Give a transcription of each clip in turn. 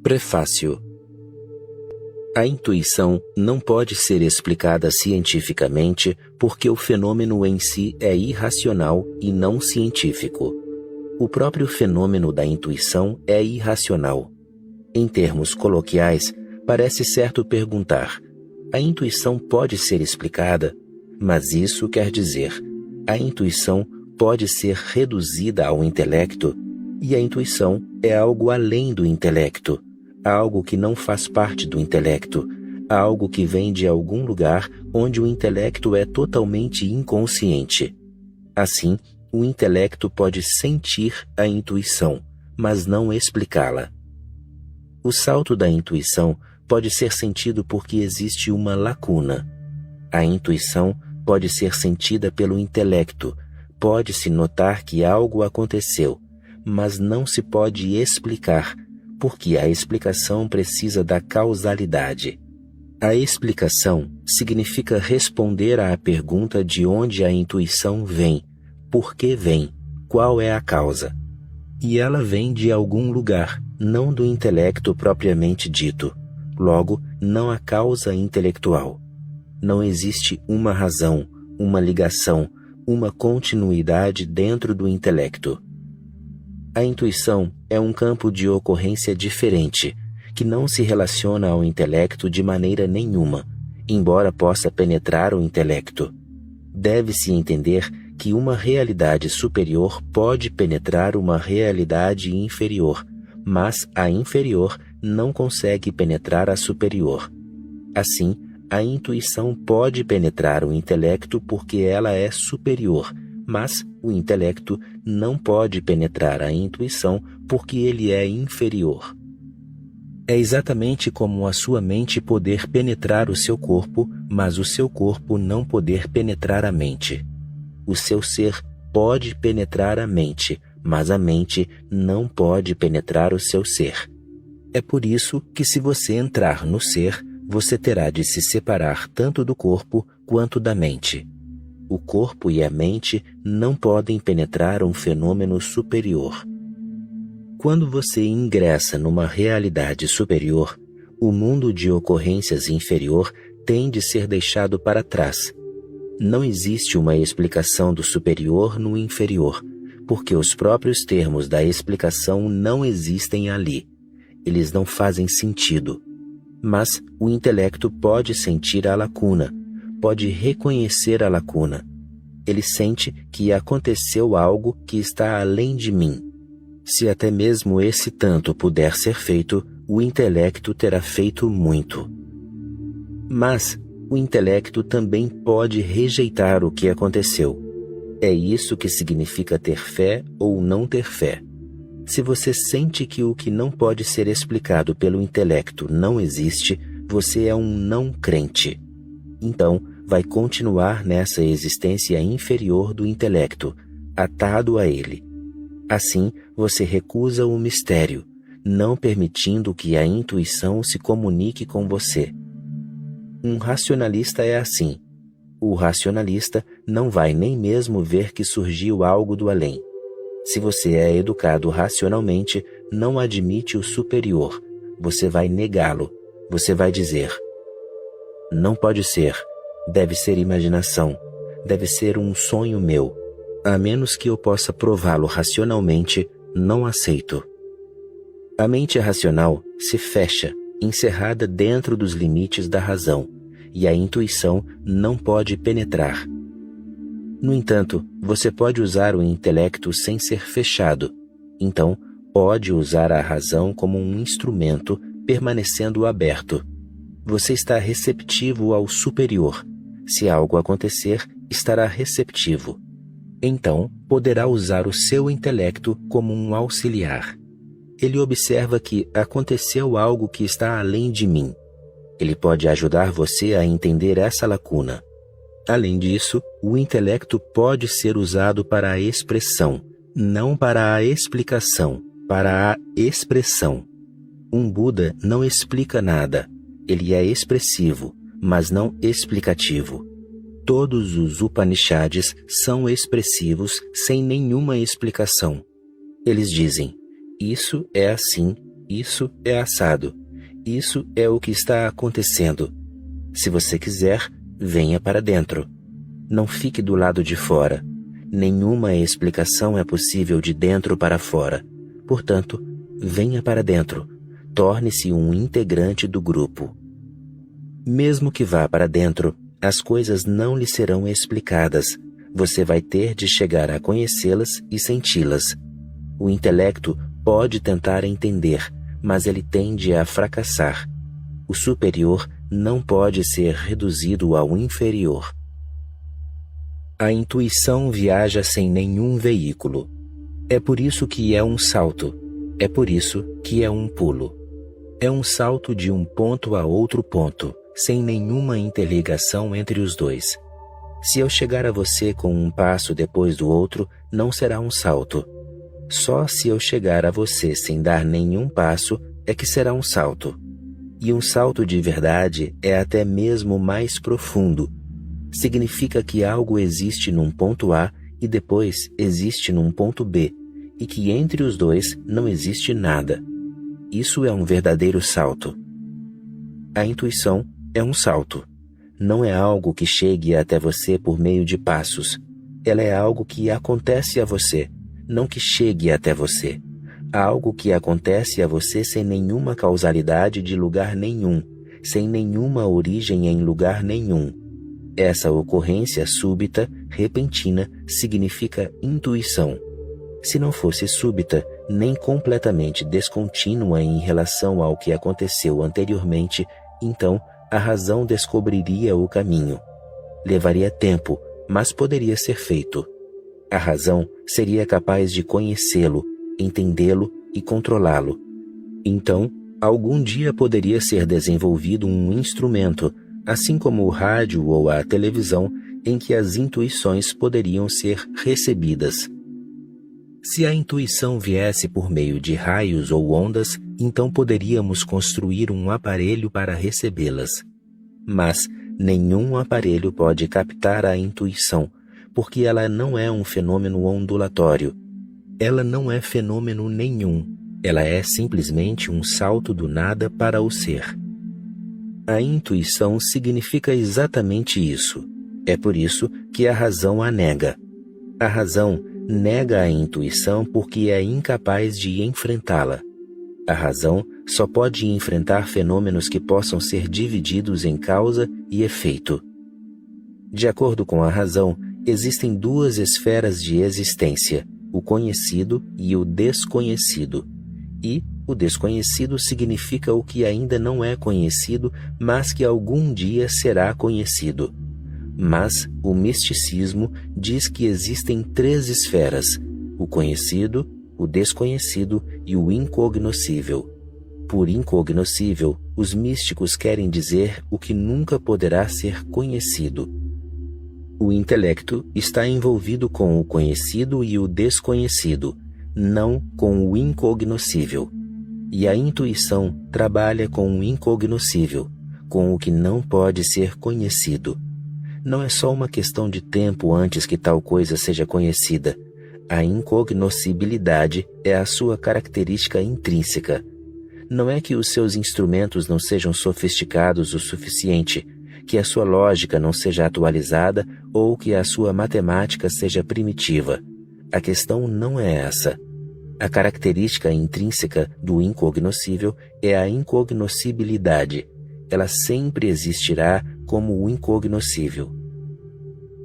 Prefácio. A intuição não pode ser explicada cientificamente porque o fenômeno em si é irracional e não científico. O próprio fenômeno da intuição é irracional. Em termos coloquiais, parece certo perguntar: a intuição pode ser explicada? Mas isso quer dizer, a intuição pode ser reduzida ao intelecto? E a intuição é algo além do intelecto, algo que não faz parte do intelecto, algo que vem de algum lugar onde o intelecto é totalmente inconsciente. Assim, o intelecto pode sentir a intuição, mas não explicá-la. O salto da intuição pode ser sentido porque existe uma lacuna. A intuição pode ser sentida pelo intelecto, pode-se notar que algo aconteceu, mas não se pode explicar, porque a explicação precisa da causalidade. A explicação significa responder à pergunta de onde a intuição vem, por que vem, qual é a causa. E ela vem de algum lugar, não do intelecto propriamente dito. Logo, não há causa intelectual. Não existe uma razão, uma ligação, uma continuidade dentro do intelecto. A intuição é um campo de ocorrência diferente, que não se relaciona ao intelecto de maneira nenhuma, embora possa penetrar o intelecto. Deve-se entender que uma realidade superior pode penetrar uma realidade inferior, mas a inferior não consegue penetrar a superior. Assim, a intuição pode penetrar o intelecto porque ela é superior, mas o intelecto não pode penetrar a intuição porque ele é inferior. É exatamente como a sua mente poder penetrar o seu corpo, mas o seu corpo não poder penetrar a mente. O seu ser pode penetrar a mente, mas a mente não pode penetrar o seu ser. É por isso que, se você entrar no ser, você terá de se separar tanto do corpo quanto da mente. O corpo e a mente não podem penetrar um fenômeno superior. Quando você ingressa numa realidade superior, o mundo de ocorrências inferior tem de ser deixado para trás. Não existe uma explicação do superior no inferior, porque os próprios termos da explicação não existem ali. Eles não fazem sentido. Mas o intelecto pode sentir a lacuna, pode reconhecer a lacuna. Ele sente que aconteceu algo que está além de mim. Se até mesmo esse tanto puder ser feito, o intelecto terá feito muito. Mas o intelecto também pode rejeitar o que aconteceu. É isso que significa ter fé ou não ter fé. Se você sente que o que não pode ser explicado pelo intelecto não existe, você é um não crente. Então, vai continuar nessa existência inferior do intelecto, atado a ele. Assim, você recusa o mistério, não permitindo que a intuição se comunique com você. Um racionalista é assim. O racionalista não vai nem mesmo ver que surgiu algo do além. Se você é educado racionalmente, não admite o superior. Você vai negá-lo. Você vai dizer: não pode ser. Deve ser imaginação. Deve ser um sonho meu. A menos que eu possa prová-lo racionalmente, não aceito. A mente racional se fecha, encerrada dentro dos limites da razão, e a intuição não pode penetrar. No entanto, você pode usar o intelecto sem ser fechado. Então, pode usar a razão como um instrumento, permanecendo aberto. Você está receptivo ao superior. Se algo acontecer, estará receptivo. Então, poderá usar o seu intelecto como um auxiliar. Ele observa que aconteceu algo que está além de mim. Ele pode ajudar você a entender essa lacuna. Além disso, o intelecto pode ser usado para a expressão, não para a explicação, para a expressão. Um Buda não explica nada. Ele é expressivo, mas não explicativo. Todos os Upanishads são expressivos sem nenhuma explicação. Eles dizem: isso é assim, Isso é assado. Isso é o que está acontecendo. Se você quiser, venha para dentro. Não fique do lado de fora. Nenhuma explicação é possível de dentro para fora. Portanto, venha para dentro. Torne-se um integrante do grupo. Mesmo que vá para dentro, as coisas não lhe serão explicadas. Você vai ter de chegar a conhecê-las e senti-las. O intelecto pode tentar entender, mas ele tende a fracassar. O superior não pode ser reduzido ao inferior. A intuição viaja sem nenhum veículo. É por isso que é um salto. É por isso que é um pulo. É um salto de um ponto a outro ponto, sem nenhuma interligação entre os dois. Se eu chegar a você com um passo depois do outro, não será um salto. Só se eu chegar a você sem dar nenhum passo é que será um salto. E um salto de verdade é até mesmo mais profundo. Significa que algo existe num ponto A e depois existe num ponto B, e que entre os dois não existe nada. Isso é um verdadeiro salto. A intuição é um salto. Não é algo que chegue até você por meio de passos. Ela é algo que acontece a você, não que chegue até você. Algo que acontece a você sem nenhuma causalidade de lugar nenhum, sem nenhuma origem em lugar nenhum. Essa ocorrência súbita, repentina, significa intuição. Se não fosse súbita, nem completamente descontínua em relação ao que aconteceu anteriormente, então a razão descobriria o caminho. Levaria tempo, mas poderia ser feito. A razão seria capaz de conhecê-lo, entendê-lo e controlá-lo. Então, algum dia poderia ser desenvolvido um instrumento, assim como o rádio ou a televisão, em que as intuições poderiam ser recebidas. Se a intuição viesse por meio de raios ou ondas, então poderíamos construir um aparelho para recebê-las. Mas nenhum aparelho pode captar a intuição, porque ela não é um fenômeno ondulatório. Ela não é fenômeno nenhum. Ela é simplesmente um salto do nada para o ser. A intuição significa exatamente isso. É por isso que a razão a nega. A razão nega a intuição porque é incapaz de enfrentá-la. A razão só pode enfrentar fenômenos que possam ser divididos em causa e efeito. De acordo com a razão, existem duas esferas de existência, o conhecido e o desconhecido. E o desconhecido significa o que ainda não é conhecido, mas que algum dia será conhecido. Mas o misticismo diz que existem três esferas: o conhecido, o desconhecido e o incognoscível. Por incognoscível, os místicos querem dizer o que nunca poderá ser conhecido. O intelecto está envolvido com o conhecido e o desconhecido, não com o incognoscível. E a intuição trabalha com o incognoscível, com o que não pode ser conhecido. Não é só uma questão de tempo antes que tal coisa seja conhecida. A incognoscibilidade é a sua característica intrínseca. Não é que os seus instrumentos não sejam sofisticados o suficiente, que a sua lógica não seja atualizada ou que a sua matemática seja primitiva. A questão não é essa. A característica intrínseca do incognoscível é a incognoscibilidade. Ela sempre existirá como o incognoscível.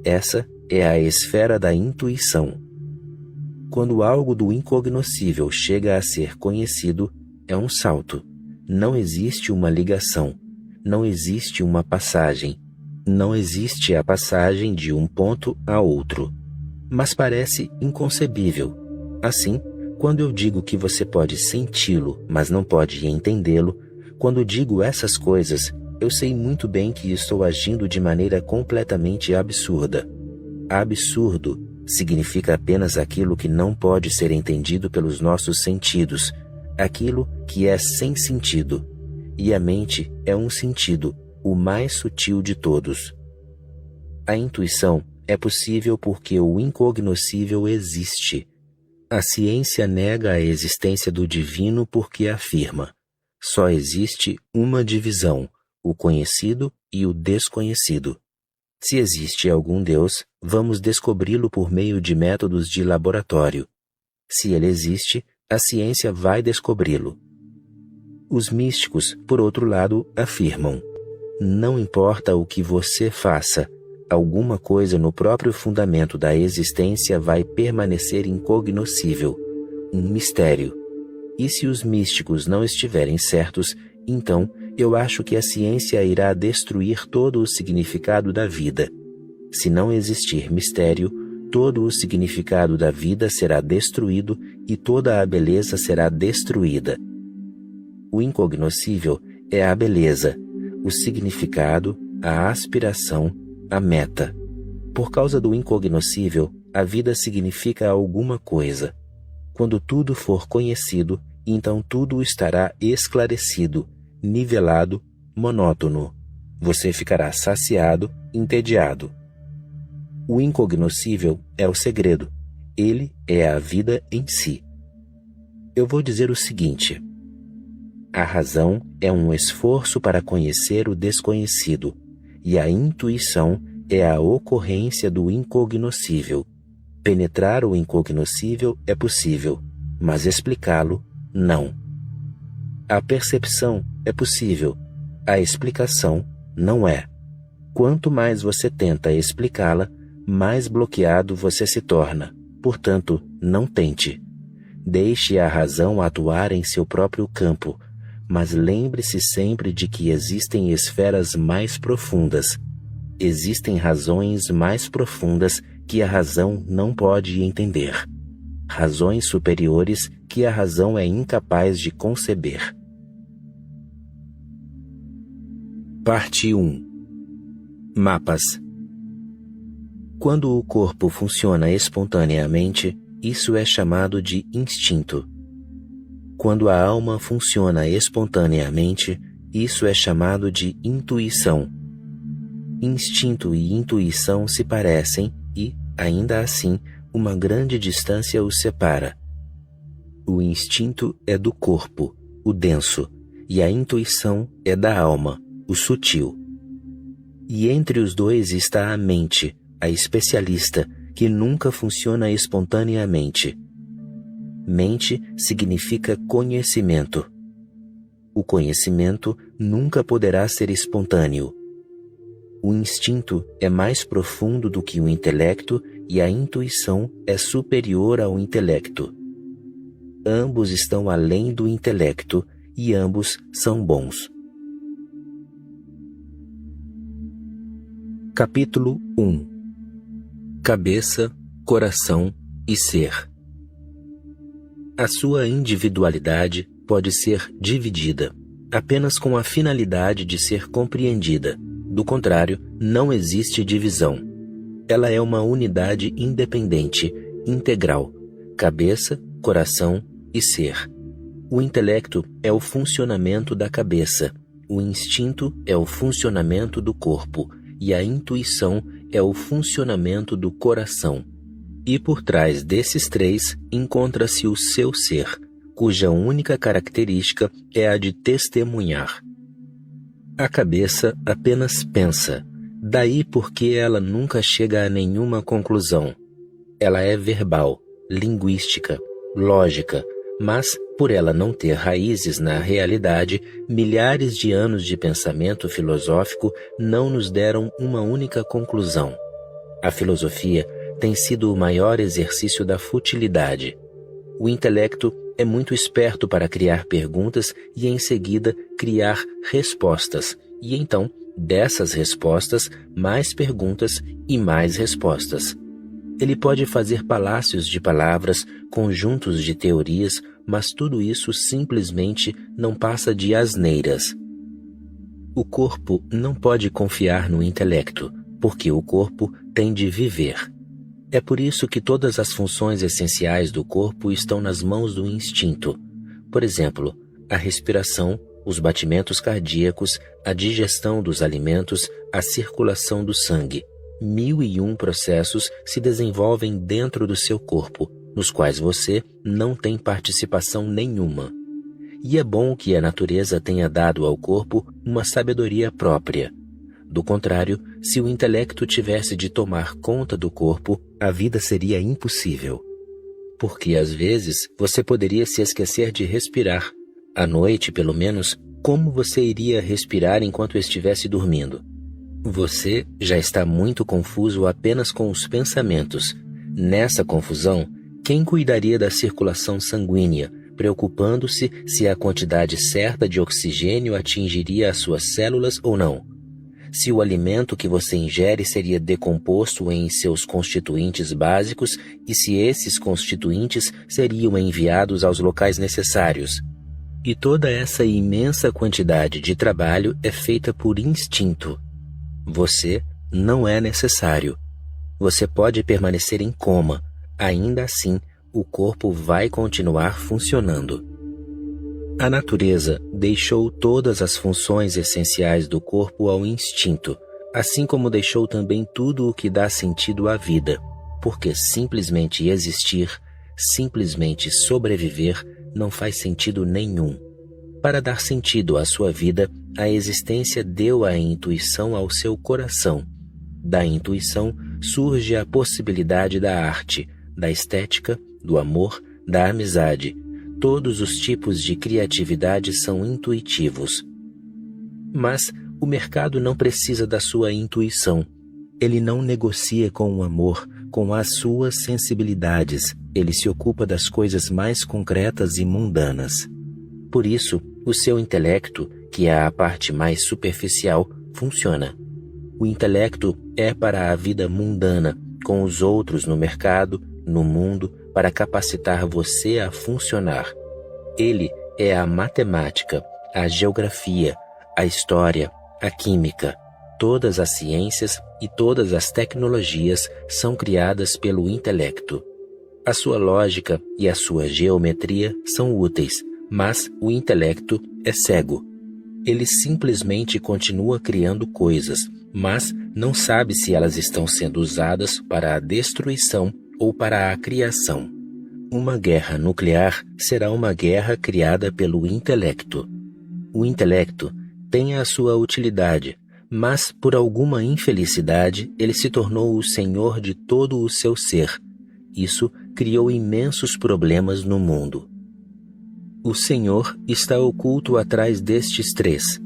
Essa é a esfera da intuição. Quando algo do incognoscível chega a ser conhecido, é um salto. Não existe uma ligação. Não existe uma passagem. Não existe a passagem de um ponto a outro. Mas parece inconcebível. Assim, quando eu digo que você pode senti-lo, mas não pode entendê-lo, quando digo essas coisas, eu sei muito bem que estou agindo de maneira completamente absurda. Absurdo significa apenas aquilo que não pode ser entendido pelos nossos sentidos, aquilo que é sem sentido. E a mente é um sentido, o mais sutil de todos. A intuição é possível porque o incognoscível existe. A ciência nega a existência do divino porque afirma: só existe uma divisão, o conhecido e o desconhecido. Se existe algum Deus, vamos descobri-lo por meio de métodos de laboratório. Se ele existe, a ciência vai descobri-lo. Os místicos, por outro lado, afirmam: não importa o que você faça, alguma coisa no próprio fundamento da existência vai permanecer incognoscível, um mistério. E se os místicos não estiverem certos, então eu acho que a ciência irá destruir todo o significado da vida. Se não existir mistério, todo o significado da vida será destruído e toda a beleza será destruída. O incognoscível é a beleza, o significado, a aspiração, a meta. Por causa do incognoscível, a vida significa alguma coisa. Quando tudo for conhecido, então tudo estará esclarecido, nivelado, monótono. Você ficará saciado, entediado. O incognoscível é o segredo. Ele é a vida em si. Eu vou dizer o seguinte: a razão é um esforço para conhecer o desconhecido, e a intuição é a ocorrência do incognoscível. Penetrar o incognoscível é possível, mas explicá-lo, não. A percepção é possível, a explicação não é. Quanto mais você tenta explicá-la, mais bloqueado você se torna. Portanto, não tente. Deixe a razão atuar em seu próprio campo, mas lembre-se sempre de que existem esferas mais profundas. Existem razões mais profundas que a razão não pode entender. Razões superiores que a razão é incapaz de conceber. Parte 1. Mapas. Quando o corpo funciona espontaneamente, isso é chamado de instinto. Quando a alma funciona espontaneamente, isso é chamado de intuição. Instinto e intuição se parecem e, ainda assim, uma grande distância os separa. O instinto é do corpo, o denso, e a intuição é da alma, o sutil. E entre os dois está a mente, a especialista, que nunca funciona espontaneamente. Mente significa conhecimento. O conhecimento nunca poderá ser espontâneo. O instinto é mais profundo do que o intelecto e a intuição é superior ao intelecto. Ambos estão além do intelecto e ambos são bons. Capítulo 1. Cabeça, coração e ser. A sua individualidade pode ser dividida, apenas com a finalidade de ser compreendida. Do contrário, não existe divisão. Ela é uma unidade independente, integral, cabeça, coração e ser. O intelecto é o funcionamento da cabeça, o instinto é o funcionamento do corpo e a intuição é o funcionamento do coração. E por trás desses três encontra-se o seu ser, cuja única característica é a de testemunhar. A cabeça apenas pensa, daí porque ela nunca chega a nenhuma conclusão. Ela é verbal, linguística, lógica, mas, por ela não ter raízes na realidade, milhares de anos de pensamento filosófico não nos deram uma única conclusão. A filosofia tem sido o maior exercício da futilidade. O intelecto é muito esperto para criar perguntas e, em seguida, criar respostas, e então, dessas respostas, mais perguntas e mais respostas. Ele pode fazer palácios de palavras, conjuntos de teorias, mas tudo isso simplesmente não passa de asneiras. O corpo não pode confiar no intelecto, porque o corpo tem de viver. É por isso que todas as funções essenciais do corpo estão nas mãos do instinto. Por exemplo, a respiração, os batimentos cardíacos, a digestão dos alimentos, a circulação do sangue. 1001 processos se desenvolvem dentro do seu corpo, nos quais você não tem participação nenhuma. E é bom que a natureza tenha dado ao corpo uma sabedoria própria. Do contrário, se o intelecto tivesse de tomar conta do corpo, a vida seria impossível. Porque, às vezes, você poderia se esquecer de respirar. À noite, pelo menos, como você iria respirar enquanto estivesse dormindo? Você já está muito confuso apenas com os pensamentos. Nessa confusão, quem cuidaria da circulação sanguínea, preocupando-se se a quantidade certa de oxigênio atingiria as suas células ou não? Se o alimento que você ingere seria decomposto em seus constituintes básicos e se esses constituintes seriam enviados aos locais necessários? E toda essa imensa quantidade de trabalho é feita por instinto. Você não é necessário. Você pode permanecer em coma. Ainda assim, o corpo vai continuar funcionando. A natureza deixou todas as funções essenciais do corpo ao instinto, assim como deixou também tudo o que dá sentido à vida, porque simplesmente existir, simplesmente sobreviver, não faz sentido nenhum. Para dar sentido à sua vida, a existência deu a intuição ao seu coração. Da intuição surge a possibilidade da arte, da estética, do amor, da amizade. Todos os tipos de criatividade são intuitivos. Mas o mercado não precisa da sua intuição. Ele não negocia com o amor, com as suas sensibilidades. Ele se ocupa das coisas mais concretas e mundanas. Por isso, o seu intelecto, que é a parte mais superficial, funciona. O intelecto é para a vida mundana, com os outros no mercado, no mundo, para capacitar você a funcionar. Ele é a matemática, a geografia, a história, a química. Todas as ciências e todas as tecnologias são criadas pelo intelecto. A sua lógica e a sua geometria são úteis, mas o intelecto é cego. Ele simplesmente continua criando coisas, mas não sabe se elas estão sendo usadas para a destruição ou para a criação. Uma guerra nuclear será uma guerra criada pelo intelecto. O intelecto tem a sua utilidade, mas por alguma infelicidade ele se tornou o senhor de todo o seu ser. Isso criou imensos problemas no mundo. O Senhor está oculto atrás destes três: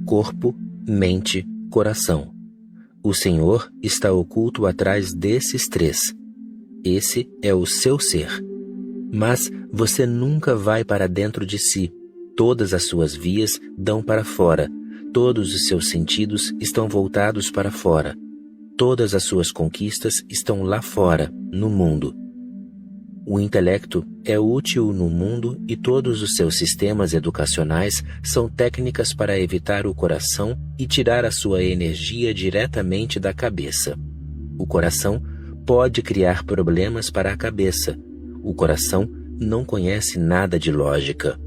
corpo, mente, coração. O Senhor está oculto atrás desses três. Esse é o seu ser. Mas você nunca vai para dentro de si. Todas as suas vias dão para fora. Todos os seus sentidos estão voltados para fora. Todas as suas conquistas estão lá fora, no mundo. O intelecto é útil no mundo e todos os seus sistemas educacionais são técnicas para evitar o coração e tirar a sua energia diretamente da cabeça. O coração pode criar problemas para a cabeça. O coração não conhece nada de lógica.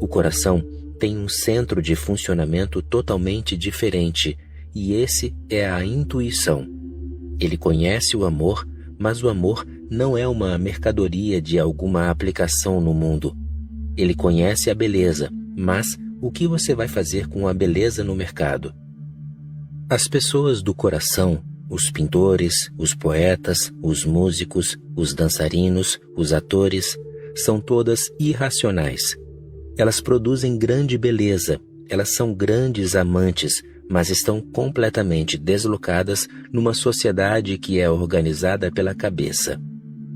O coração tem um centro de funcionamento totalmente diferente, e esse é a intuição. Ele conhece o amor, mas o amor não é uma mercadoria de alguma aplicação no mundo. Ele conhece a beleza, mas o que você vai fazer com a beleza no mercado? As pessoas do coração, os pintores, os poetas, os músicos, os dançarinos, os atores, são todas irracionais. Elas produzem grande beleza, elas são grandes amantes, mas estão completamente deslocadas numa sociedade que é organizada pela cabeça.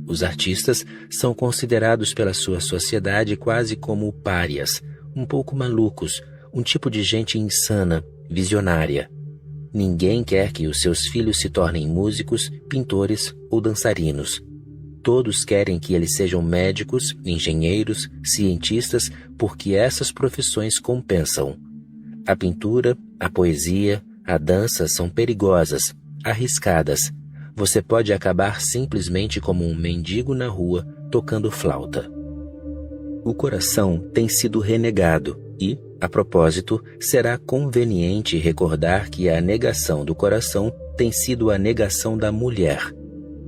Os artistas são considerados pela sua sociedade quase como párias, um pouco malucos, um tipo de gente insana, visionária. Ninguém quer que os seus filhos se tornem músicos, pintores ou dançarinos. Todos querem que eles sejam médicos, engenheiros, cientistas, porque essas profissões compensam. A pintura, a poesia, a dança são perigosas, arriscadas. Você pode acabar simplesmente como um mendigo na rua, tocando flauta. O coração tem sido renegado e, a propósito, será conveniente recordar que a negação do coração tem sido a negação da mulher.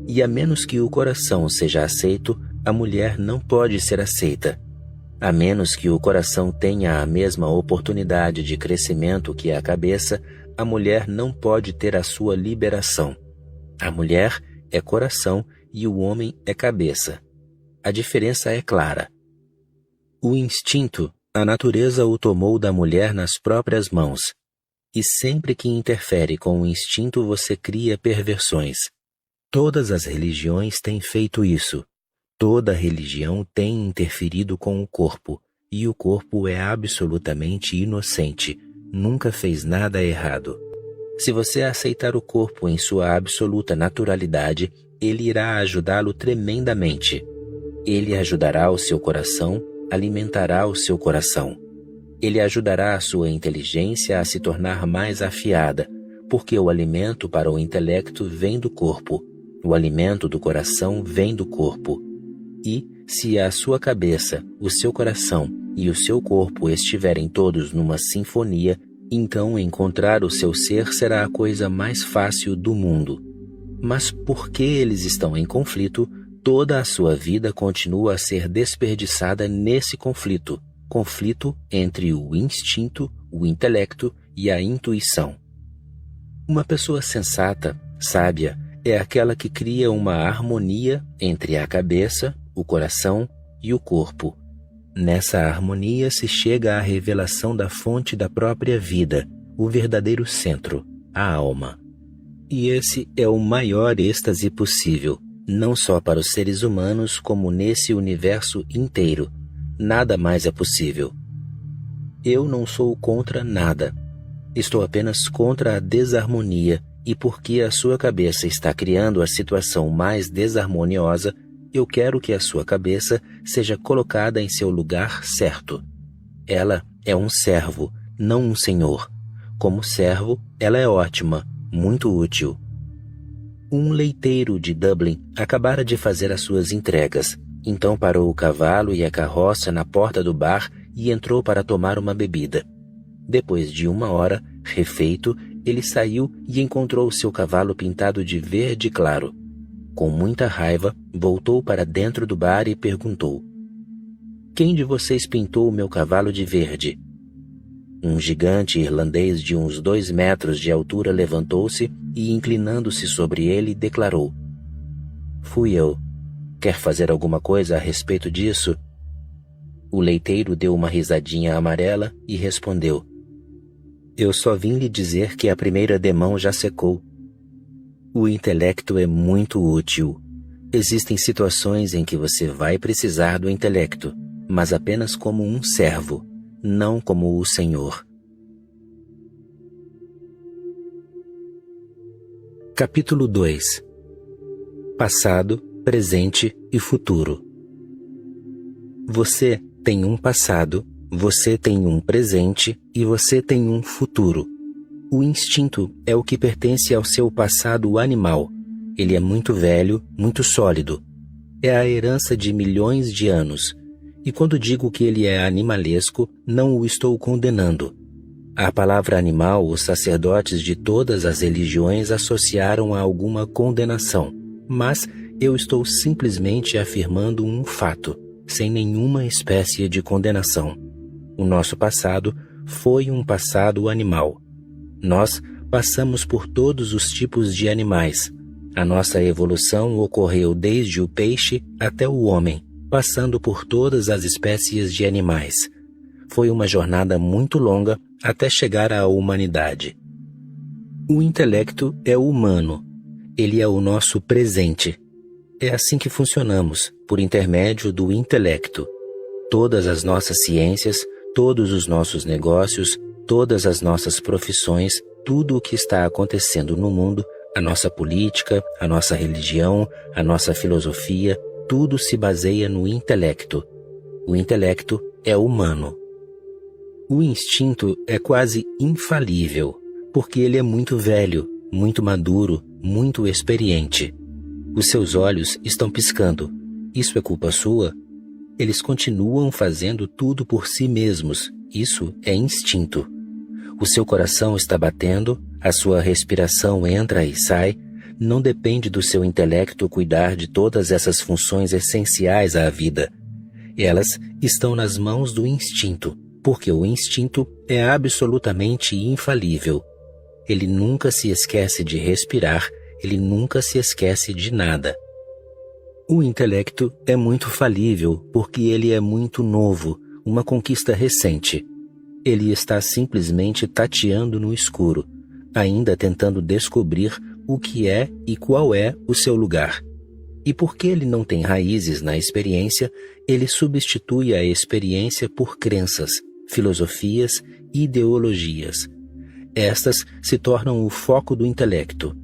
E a menos que o coração seja aceito, a mulher não pode ser aceita. A menos que o coração tenha a mesma oportunidade de crescimento que a cabeça, a mulher não pode ter a sua liberação. A mulher é coração e o homem é cabeça. A diferença é clara. O instinto, a natureza o tomou da mulher nas próprias mãos. E sempre que interfere com o instinto você cria perversões. Todas as religiões têm feito isso. Toda religião tem interferido com o corpo, e o corpo é absolutamente inocente, nunca fez nada errado. Se você aceitar o corpo em sua absoluta naturalidade, ele irá ajudá-lo tremendamente. Ele ajudará o seu coração, alimentará o seu coração. Ele ajudará a sua inteligência a se tornar mais afiada, porque o alimento para o intelecto vem do corpo, o alimento do coração vem do corpo. E, se a sua cabeça, o seu coração e o seu corpo estiverem todos numa sinfonia, então encontrar o seu ser será a coisa mais fácil do mundo. Mas porque eles estão em conflito, toda a sua vida continua a ser desperdiçada nesse conflito entre o instinto, o intelecto e a intuição. Uma pessoa sensata, sábia, é aquela que cria uma harmonia entre a cabeça, o coração e o corpo. Nessa harmonia se chega à revelação da fonte da própria vida, o verdadeiro centro, a alma. E esse é o maior êxtase possível, não só para os seres humanos como nesse universo inteiro. Nada mais é possível. Eu não sou contra nada. Estou apenas contra a desarmonia, e porque a sua cabeça está criando a situação mais desarmoniosa, eu quero que a sua cabeça seja colocada em seu lugar certo. Ela é um servo, não um senhor. Como servo, ela é ótima, muito útil. Um leiteiro de Dublin acabara de fazer as suas entregas. Então parou o cavalo e a carroça na porta do bar e entrou para tomar uma bebida. Depois de 1 hora, refeito, ele saiu e encontrou seu cavalo pintado de verde claro. Com muita raiva, voltou para dentro do bar e perguntou: "Quem de vocês pintou o meu cavalo de verde?" Um gigante irlandês de uns 2 metros de altura levantou-se e, inclinando-se sobre ele, declarou: "Fui eu. Quer fazer alguma coisa a respeito disso?" O leiteiro deu uma risadinha amarela e respondeu: "Eu só vim lhe dizer que a primeira demão já secou." O intelecto é muito útil. Existem situações em que você vai precisar do intelecto, mas apenas como um servo, não como o Senhor. Capítulo 2. Passado, presente e futuro. Você tem um passado, você tem um presente e você tem um futuro. O instinto é o que pertence ao seu passado animal. Ele é muito velho, muito sólido. É a herança de milhões de anos. E quando digo que ele é animalesco, não o estou condenando. A palavra animal, os sacerdotes de todas as religiões associaram a alguma condenação, mas eu estou simplesmente afirmando um fato, sem nenhuma espécie de condenação. O nosso passado foi um passado animal. Nós passamos por todos os tipos de animais. A nossa evolução ocorreu desde o peixe até o homem, passando por todas as espécies de animais. Foi uma jornada muito longa até chegar à humanidade. O intelecto é humano. Ele é o nosso presente. É assim que funcionamos, por intermédio do intelecto. Todas as nossas ciências, todos os nossos negócios, todas as nossas profissões, tudo o que está acontecendo no mundo, a nossa política, a nossa religião, a nossa filosofia, tudo se baseia no intelecto. O intelecto é humano. O instinto é quase infalível, porque ele é muito velho, muito maduro, muito experiente. Os seus olhos estão piscando. Isso é culpa sua? Eles continuam fazendo tudo por si mesmos. Isso é instinto. O seu coração está batendo, a sua respiração entra e sai. não depende do seu intelecto cuidar de todas essas funções essenciais à vida. Elas estão nas mãos do instinto, porque o instinto é absolutamente infalível. Ele nunca se esquece de respirar, ele nunca se esquece de nada. O intelecto é muito falível porque ele é muito novo, uma conquista recente. Ele está simplesmente tateando no escuro, ainda tentando descobrir o que é e qual é o seu lugar. E porque ele não tem raízes na experiência, ele substitui a experiência por crenças, filosofias e ideologias. Estas se tornam o foco do intelecto.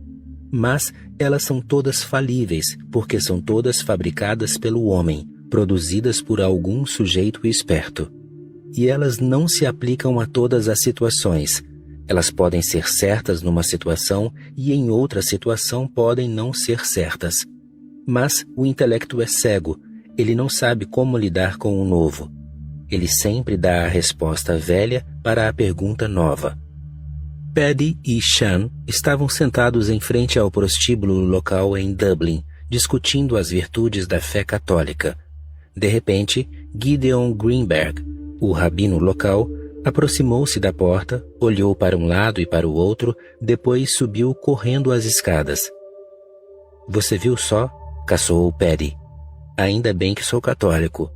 Mas elas são todas falíveis, porque são todas fabricadas pelo homem, produzidas por algum sujeito esperto. E elas não se aplicam a todas as situações. Elas podem ser certas numa situação e em outra situação podem não ser certas. Mas o intelecto é cego, ele não sabe como lidar com o novo. Ele sempre dá a resposta velha para a pergunta nova. Paddy e Sean estavam sentados em frente ao prostíbulo local em Dublin, discutindo as virtudes da fé católica. De repente, Gideon Greenberg, o rabino local, aproximou-se da porta, olhou para um lado e para o outro, depois subiu correndo as escadas. "Você viu só?" caçoou Paddy. "Ainda bem que sou católico."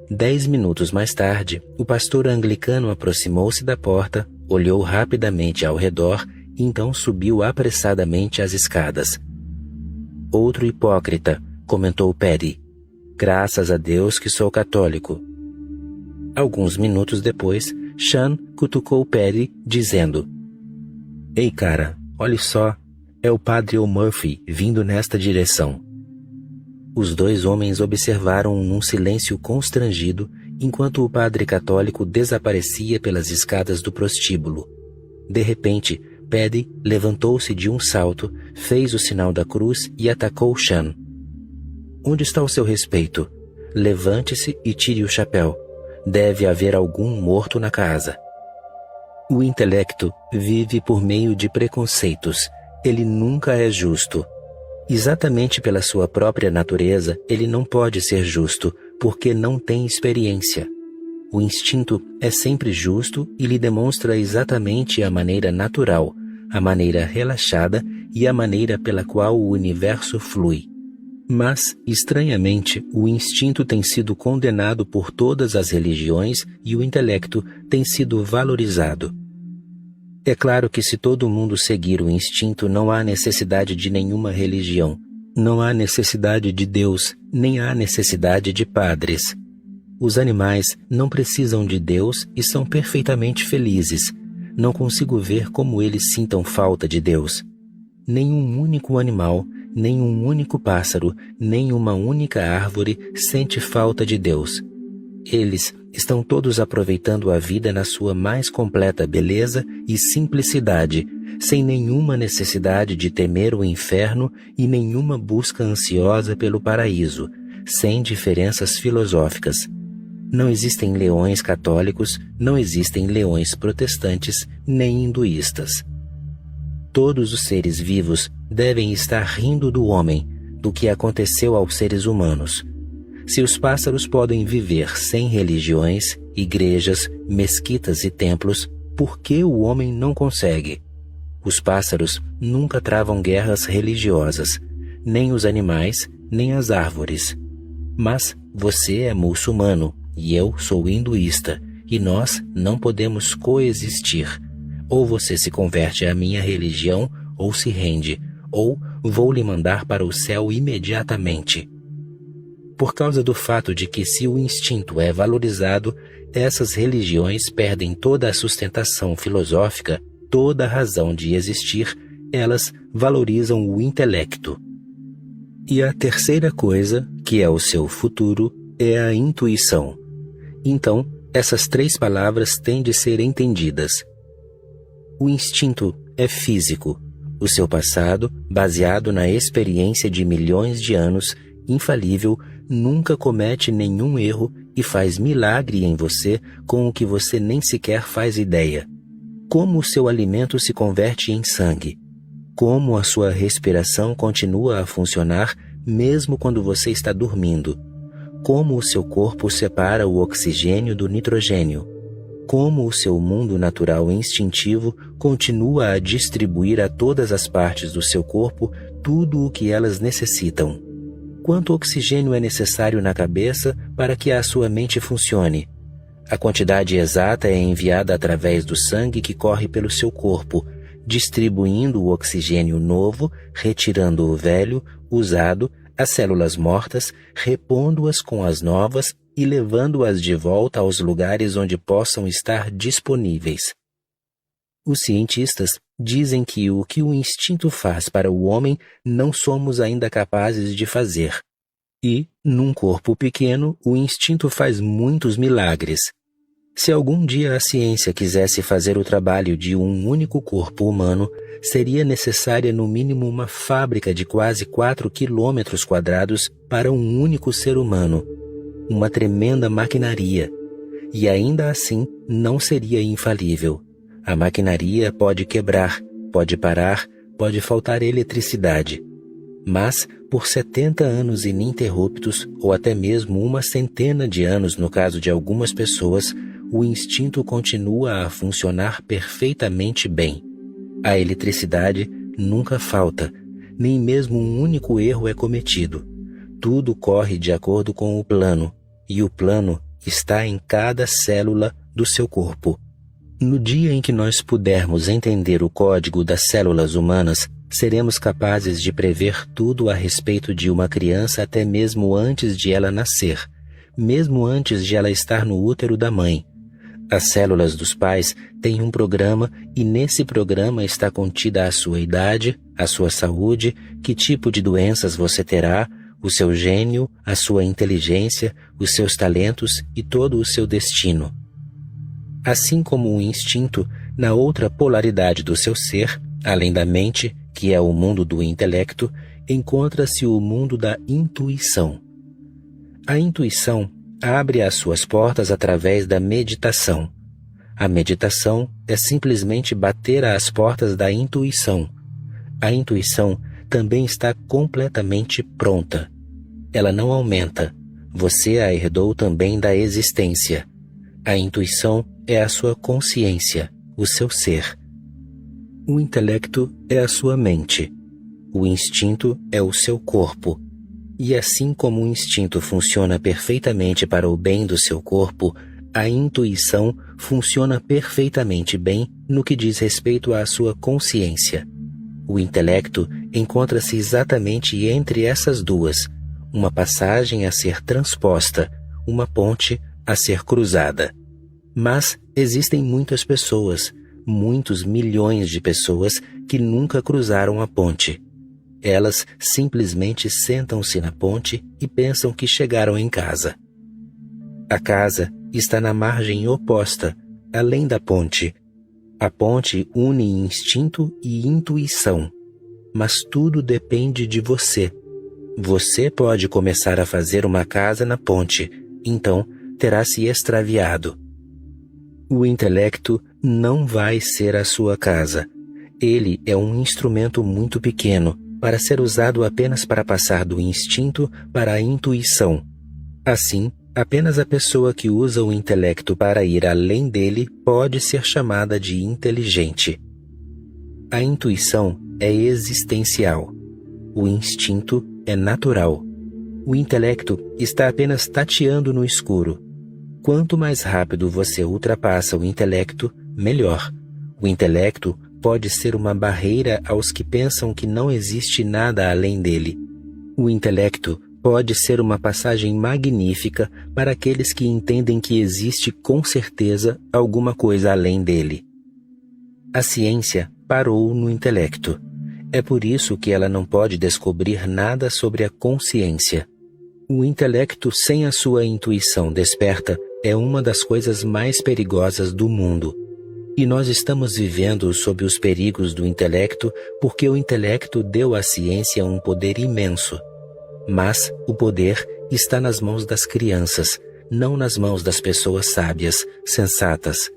10 minutos mais tarde, o pastor anglicano aproximou-se da porta, olhou rapidamente ao redor e então subiu apressadamente as escadas. "Outro hipócrita", comentou Paddy. "Graças a Deus que sou católico." Alguns minutos depois, Sean cutucou Paddy, dizendo: "Ei, cara, olhe só, é o padre O'Murphy vindo nesta direção." Os dois homens observaram num silêncio constrangido enquanto o padre católico desaparecia pelas escadas do prostíbulo. De repente, Paddy levantou-se de um salto, fez o sinal da cruz e atacou Sean. "Onde está o seu respeito? Levante-se e tire o chapéu. Deve haver algum morto na casa." O intelecto vive por meio de preconceitos. Ele nunca é justo. Exatamente pela sua própria natureza, ele não pode ser justo, porque não tem experiência. O instinto é sempre justo e lhe demonstra exatamente a maneira natural, a maneira relaxada e a maneira pela qual o universo flui. Mas, estranhamente, o instinto tem sido condenado por todas as religiões e o intelecto tem sido valorizado. É claro que se todo mundo seguir o instinto, não há necessidade de nenhuma religião. Não há necessidade de Deus, nem há necessidade de padres. Os animais não precisam de Deus e são perfeitamente felizes. Não consigo ver como eles sintam falta de Deus. Nem um único animal, nem um único pássaro, nem uma única árvore sente falta de Deus. Eles estão todos aproveitando a vida na sua mais completa beleza e simplicidade, sem nenhuma necessidade de temer o inferno e nenhuma busca ansiosa pelo paraíso, sem diferenças filosóficas. Não existem leões católicos, não existem leões protestantes, nem hinduístas. Todos os seres vivos devem estar rindo do homem, do que aconteceu aos seres humanos. Se os pássaros podem viver sem religiões, igrejas, mesquitas e templos, por que o homem não consegue? Os pássaros nunca travam guerras religiosas, nem os animais, nem as árvores. Mas você é muçulmano e eu sou hinduísta, e nós não podemos coexistir. Ou você se converte à minha religião, ou se rende, ou vou lhe mandar para o céu imediatamente. Por causa do fato de que, se o instinto é valorizado, essas religiões perdem toda a sustentação filosófica, toda a razão de existir, elas valorizam o intelecto. E a terceira coisa, que é o seu futuro, é a intuição. Então, essas 3 palavras têm de ser entendidas. O instinto é físico. O seu passado, baseado na experiência de milhões de anos, infalível, nunca comete nenhum erro e faz milagre em você com o que você nem sequer faz ideia. Como o seu alimento se converte em sangue. como a sua respiração continua a funcionar mesmo quando você está dormindo, como o seu corpo separa o oxigênio do nitrogênio, como o seu mundo natural instintivo continua a distribuir a todas as partes do seu corpo tudo o que elas necessitam. Quanto oxigênio é necessário na cabeça para que a sua mente funcione? A quantidade exata é enviada através do sangue que corre pelo seu corpo, distribuindo o oxigênio novo, retirando o velho, usado, as células mortas, repondo-as com as novas e levando-as de volta aos lugares onde possam estar disponíveis. Os cientistas dizem que o que o instinto faz para o homem não somos ainda capazes de fazer. E, num corpo pequeno, o instinto faz muitos milagres. Se algum dia a ciência quisesse fazer o trabalho de um único corpo humano, seria necessária no mínimo uma fábrica de quase 4 quilômetros quadrados para um único ser humano. Uma tremenda maquinaria. E ainda assim não seria infalível. A maquinaria pode quebrar, pode parar, pode faltar eletricidade. Mas, por 70 anos ininterruptos, ou até mesmo uma centena de anos no caso de algumas pessoas, o instinto continua a funcionar perfeitamente bem. A eletricidade nunca falta, nem mesmo um único erro é cometido. Tudo corre de acordo com o plano, e o plano está em cada célula do seu corpo. No dia em que nós pudermos entender o código das células humanas, seremos capazes de prever tudo a respeito de uma criança até mesmo antes de ela nascer, mesmo antes de ela estar no útero da mãe. As células dos pais têm um programa e nesse programa está contida a sua idade, a sua saúde, que tipo de doenças você terá, o seu gênio, a sua inteligência, os seus talentos e todo o seu destino. Assim como o instinto, na outra polaridade do seu ser, além da mente, que é o mundo do intelecto, encontra-se o mundo da intuição. A intuição abre as suas portas através da meditação. A meditação é simplesmente bater às portas da intuição. A intuição também está completamente pronta. Ela não aumenta. Você a herdou também da existência. A intuição é a sua consciência, o seu ser. O intelecto é a sua mente. O instinto é o seu corpo. E assim como o instinto funciona perfeitamente para o bem do seu corpo, a intuição funciona perfeitamente bem no que diz respeito à sua consciência. O intelecto encontra-se exatamente entre essas duas, uma passagem a ser transposta, uma ponte a ser cruzada. Mas existem muitas pessoas, muitos milhões de pessoas que nunca cruzaram a ponte. Elas simplesmente sentam-se na ponte e pensam que chegaram em casa. A casa está na margem oposta, além da ponte. A ponte une instinto e intuição, mas tudo depende de você. Você pode começar a fazer uma casa na ponte, então terá se extraviado. O intelecto não vai ser a sua casa. Ele é um instrumento muito pequeno, para ser usado apenas para passar do instinto para a intuição. Assim, apenas a pessoa que usa o intelecto para ir além dele pode ser chamada de inteligente. A intuição é existencial. O instinto é natural. O intelecto está apenas tateando no escuro. Quanto mais rápido você ultrapassa o intelecto, melhor. O intelecto pode ser uma barreira aos que pensam que não existe nada além dele. O intelecto pode ser uma passagem magnífica para aqueles que entendem que existe com certeza alguma coisa além dele. A ciência parou no intelecto. É por isso que ela não pode descobrir nada sobre a consciência. O intelecto sem a sua intuição desperta é uma das coisas mais perigosas do mundo. E nós estamos vivendo sob os perigos do intelecto porque o intelecto deu à ciência um poder imenso. Mas o poder está nas mãos das crianças, não nas mãos das pessoas sábias, sensatas.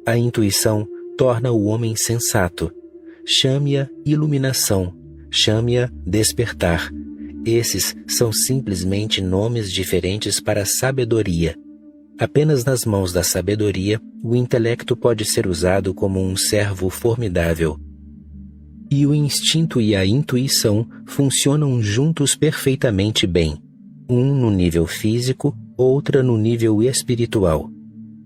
A intuição torna o homem sensato. chame-a iluminação, chame-a despertar. Esses são simplesmente nomes diferentes para a sabedoria. Apenas nas mãos da sabedoria, o intelecto pode ser usado como um servo formidável. E o instinto e a intuição funcionam juntos perfeitamente bem. Um no nível físico, outra no nível espiritual.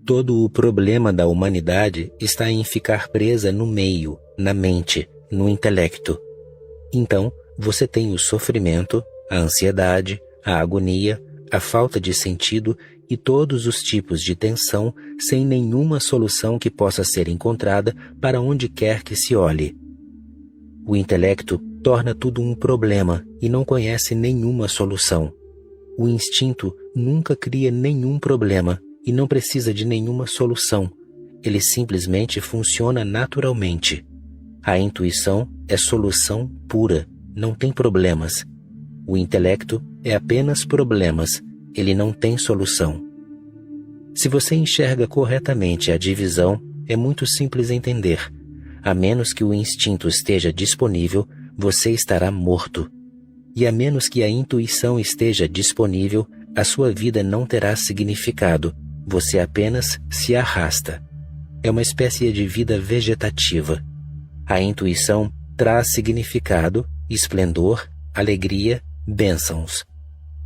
Todo o problema da humanidade está em ficar presa no meio, na mente, no intelecto. Então, você tem o sofrimento, a ansiedade, a agonia, a falta de sentido e todos os tipos de tensão sem nenhuma solução que possa ser encontrada para onde quer que se olhe. O intelecto torna tudo um problema e não conhece nenhuma solução. O instinto nunca cria nenhum problema e não precisa de nenhuma solução. Ele simplesmente funciona naturalmente. A intuição é solução pura, não tem problemas. O intelecto é apenas problemas, ele não tem solução. Se você enxerga corretamente a divisão, é muito simples entender. A menos que o instinto esteja disponível, você estará morto. E a menos que a intuição esteja disponível, a sua vida não terá significado. Você apenas se arrasta. É uma espécie de vida vegetativa. A intuição traz significado, esplendor, alegria, bênçãos.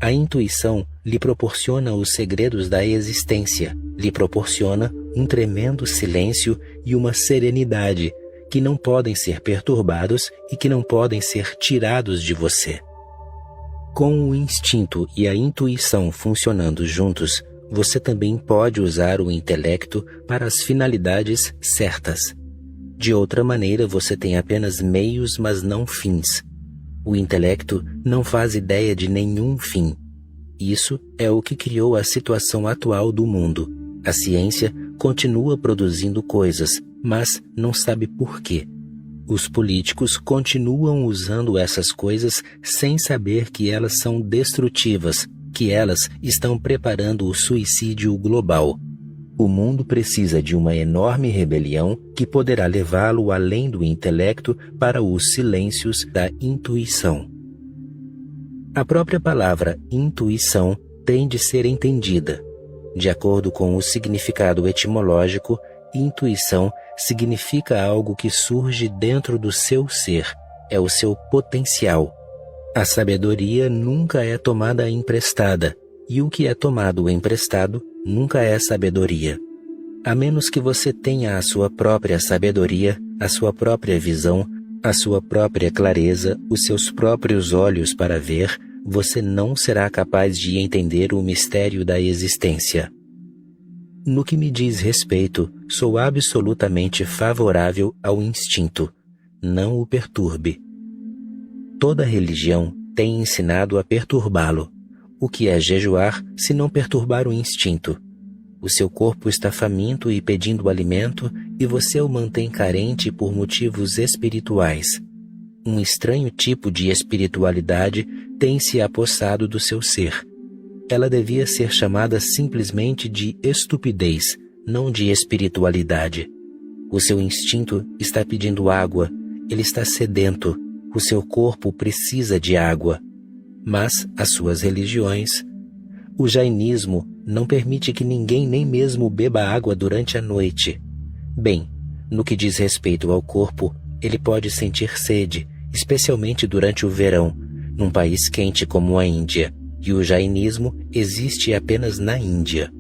A intuição lhe proporciona os segredos da existência, lhe proporciona um tremendo silêncio e uma serenidade que não podem ser perturbados e que não podem ser tirados de você. Com o instinto e a intuição funcionando juntos, você também pode usar o intelecto para as finalidades certas. De outra maneira, você tem apenas meios, mas não fins. O intelecto não faz ideia de nenhum fim. Isso é o que criou a situação atual do mundo. A ciência continua produzindo coisas, mas não sabe por quê. Os políticos continuam usando essas coisas sem saber que elas são destrutivas, que elas estão preparando o suicídio global. O mundo precisa de uma enorme rebelião que poderá levá-lo além do intelecto para os silêncios da intuição. A própria palavra intuição tem de ser entendida. De acordo com o significado etimológico, intuição significa algo que surge dentro do seu ser, é o seu potencial. A sabedoria nunca é tomada emprestada, e o que é tomado emprestado nunca é sabedoria. A menos que você tenha a sua própria sabedoria, a sua própria visão, a sua própria clareza, os seus próprios olhos para ver, você não será capaz de entender o mistério da existência. No que me diz respeito, sou absolutamente favorável ao instinto. Não o perturbe. Toda religião tem ensinado a perturbá-lo. O que é jejuar se não perturbar o instinto? O seu corpo está faminto e pedindo alimento e você o mantém carente por motivos espirituais. Um estranho tipo de espiritualidade tem se apossado do seu ser. Ela devia ser chamada simplesmente de estupidez, não de espiritualidade. O seu instinto está pedindo água, ele está sedento, o seu corpo precisa de água. Mas as suas religiões... O jainismo não permite que ninguém nem mesmo beba água durante a noite. Bem, no que diz respeito ao corpo, ele pode sentir sede, especialmente durante o verão, num país quente como a Índia, e o jainismo existe apenas na Índia.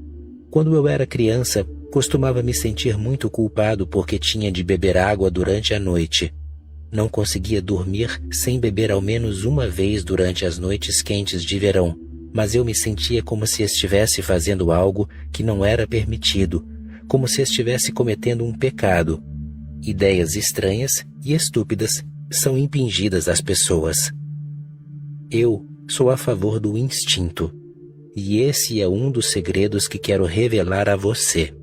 Quando eu era criança, costumava me sentir muito culpado porque tinha de beber água durante a noite. Não conseguia dormir sem beber ao menos uma vez durante as noites quentes de verão, mas eu me sentia como se estivesse fazendo algo que não era permitido, como se estivesse cometendo um pecado. Ideias estranhas e estúpidas são impingidas às pessoas. Eu sou a favor do instinto, e esse é um dos segredos que quero revelar a você.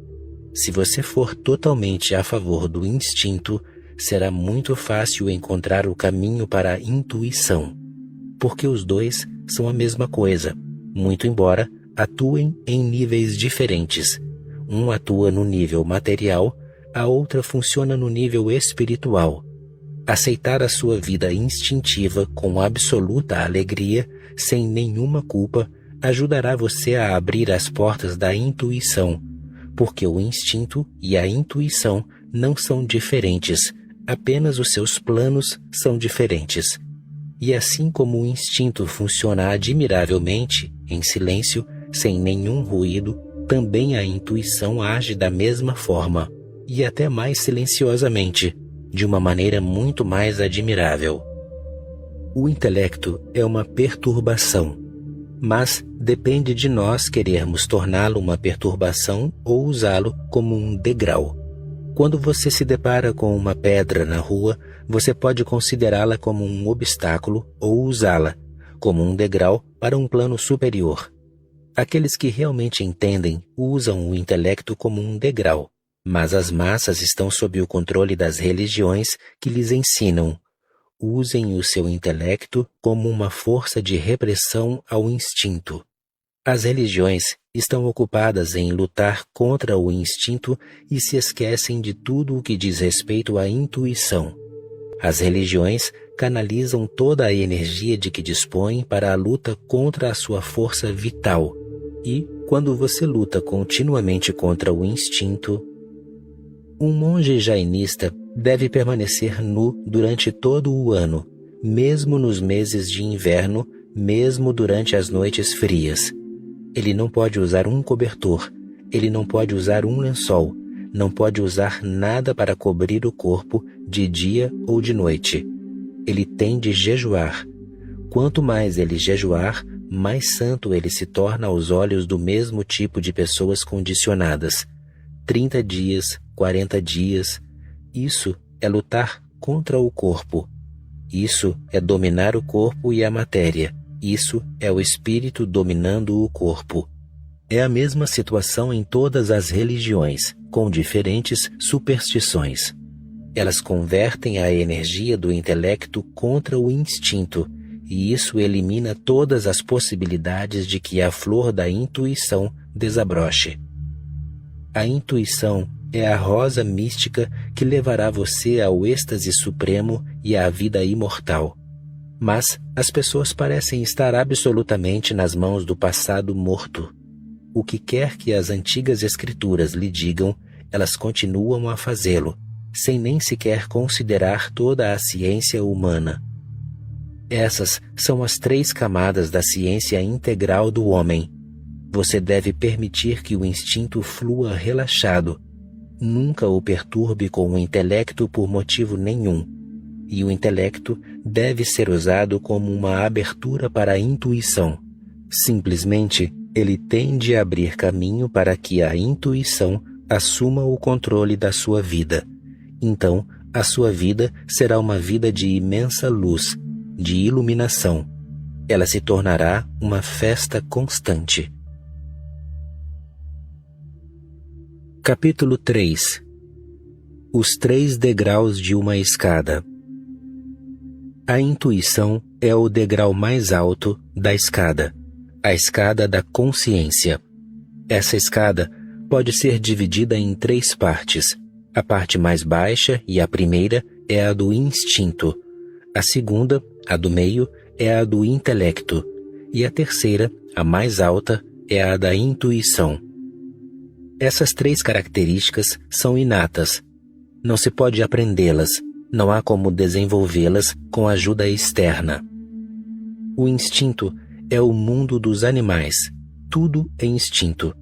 Se você for totalmente a favor do instinto, será muito fácil encontrar o caminho para a intuição, porque os dois são a mesma coisa, muito embora atuem em níveis diferentes. Um atua no nível material, a outra funciona no nível espiritual. Aceitar a sua vida instintiva com absoluta alegria, sem nenhuma culpa, ajudará você a abrir as portas da intuição, porque o instinto e a intuição não são diferentes, apenas os seus planos são diferentes. E assim como o instinto funciona admiravelmente, em silêncio, sem nenhum ruído, também a intuição age da mesma forma, e até mais silenciosamente, de uma maneira muito mais admirável. O intelecto é uma perturbação, mas depende de nós querermos torná-lo uma perturbação ou usá-lo como um degrau. Quando você se depara com uma pedra na rua, você pode considerá-la como um obstáculo ou usá-la como um degrau para um plano superior. Aqueles que realmente entendem usam o intelecto como um degrau, mas as massas estão sob o controle das religiões que lhes ensinam: usem o seu intelecto como uma força de repressão ao instinto. As religiões estão ocupadas em lutar contra o instinto e se esquecem de tudo o que diz respeito à intuição. As religiões canalizam toda a energia de que dispõem para a luta contra a sua força vital. E, quando você luta continuamente contra o instinto, um monge jainista deve permanecer nu durante todo o ano, mesmo nos meses de inverno, mesmo durante as noites frias. Ele não pode usar um cobertor, ele não pode usar um lençol, não pode usar nada para cobrir o corpo de dia ou de noite. Ele tem de jejuar. Quanto mais ele jejuar, mais santo ele se torna aos olhos do mesmo tipo de pessoas condicionadas. 30 dias, 40 dias, isso é lutar contra o corpo. Isso é dominar o corpo e a matéria. Isso é o espírito dominando o corpo. É a mesma situação em todas as religiões, com diferentes superstições. Elas convertem a energia do intelecto contra o instinto, e isso elimina todas as possibilidades de que a flor da intuição desabroche. A intuição é a rosa mística que levará você ao êxtase supremo e à vida imortal. Mas as pessoas parecem estar absolutamente nas mãos do passado morto. O que quer que as antigas escrituras lhe digam, elas continuam a fazê-lo, sem nem sequer considerar toda a ciência humana. Essas são as 3 camadas da ciência integral do homem. Você deve permitir que o instinto flua relaxado. Nunca o perturbe com o intelecto por motivo nenhum. E o intelecto deve ser usado como uma abertura para a intuição. Simplesmente, ele tem de abrir caminho para que a intuição assuma o controle da sua vida. Então, a sua vida será uma vida de imensa luz, de iluminação. Ela se tornará uma festa constante. Capítulo 3. Os 3 degraus de uma escada. A intuição é o degrau mais alto da escada, a escada da consciência. Essa escada pode ser dividida em 3 partes. A parte mais baixa e a primeira é a do instinto. A segunda, a do meio, é a do intelecto. E a terceira, a mais alta, é a da intuição. Essas 3 características são inatas. Não se pode aprendê-las. Não há como desenvolvê-las com ajuda externa. O instinto é o mundo dos animais. Tudo é instinto.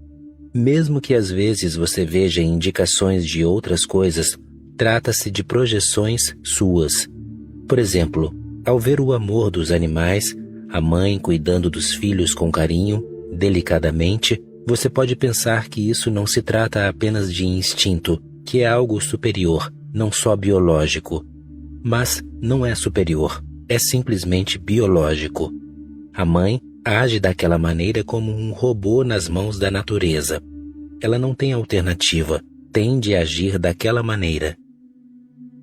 Mesmo que às vezes você veja indicações de outras coisas, trata-se de projeções suas. Por exemplo, ao ver o amor dos animais, a mãe cuidando dos filhos com carinho, delicadamente, você pode pensar que isso não se trata apenas de instinto, que é algo superior, não só biológico. Mas não é superior, é simplesmente biológico. A mãe age daquela maneira como um robô nas mãos da natureza. Ela não tem alternativa, tem de agir daquela maneira.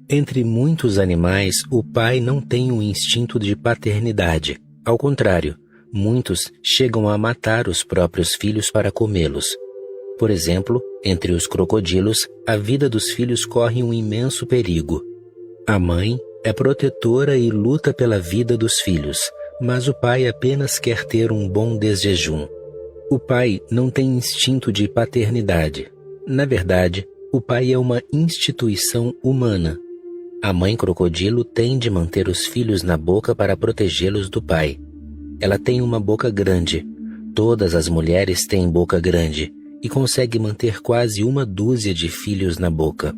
Entre muitos animais, o pai não tem um instinto de paternidade. Ao contrário, muitos chegam a matar os próprios filhos para comê-los. Por exemplo, entre os crocodilos, a vida dos filhos corre um imenso perigo. A mãe é protetora e luta pela vida dos filhos, mas o pai apenas quer ter um bom desjejum. O pai não tem instinto de paternidade. Na verdade, o pai é uma instituição humana. A mãe crocodilo tem de manter os filhos na boca para protegê-los do pai. Ela tem uma boca grande. Todas as mulheres têm boca grande e consegue manter quase 1 dúzia de filhos na boca.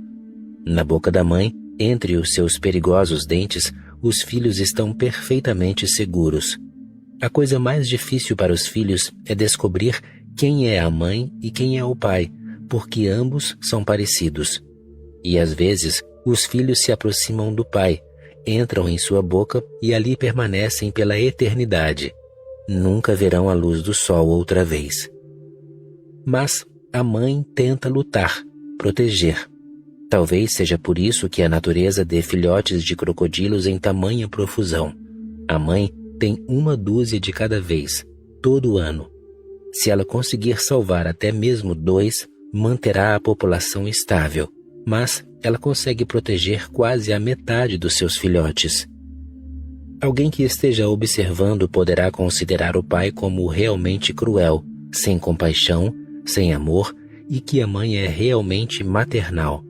Na boca da mãe, entre os seus perigosos dentes, os filhos estão perfeitamente seguros. A coisa mais difícil para os filhos é descobrir quem é a mãe e quem é o pai, porque ambos são parecidos. E às vezes, os filhos se aproximam do pai, entram em sua boca e ali permanecem pela eternidade. Nunca verão a luz do sol outra vez. Mas a mãe tenta lutar, proteger. Talvez seja por isso que a natureza dê filhotes de crocodilos em tamanha profusão. A mãe tem 1 dúzia de cada vez, todo ano. Se ela conseguir salvar até mesmo 2, manterá a população estável, mas ela consegue proteger quase a metade dos seus filhotes. Alguém que esteja observando poderá considerar o pai como realmente cruel, sem compaixão, sem amor e que a mãe é realmente maternal.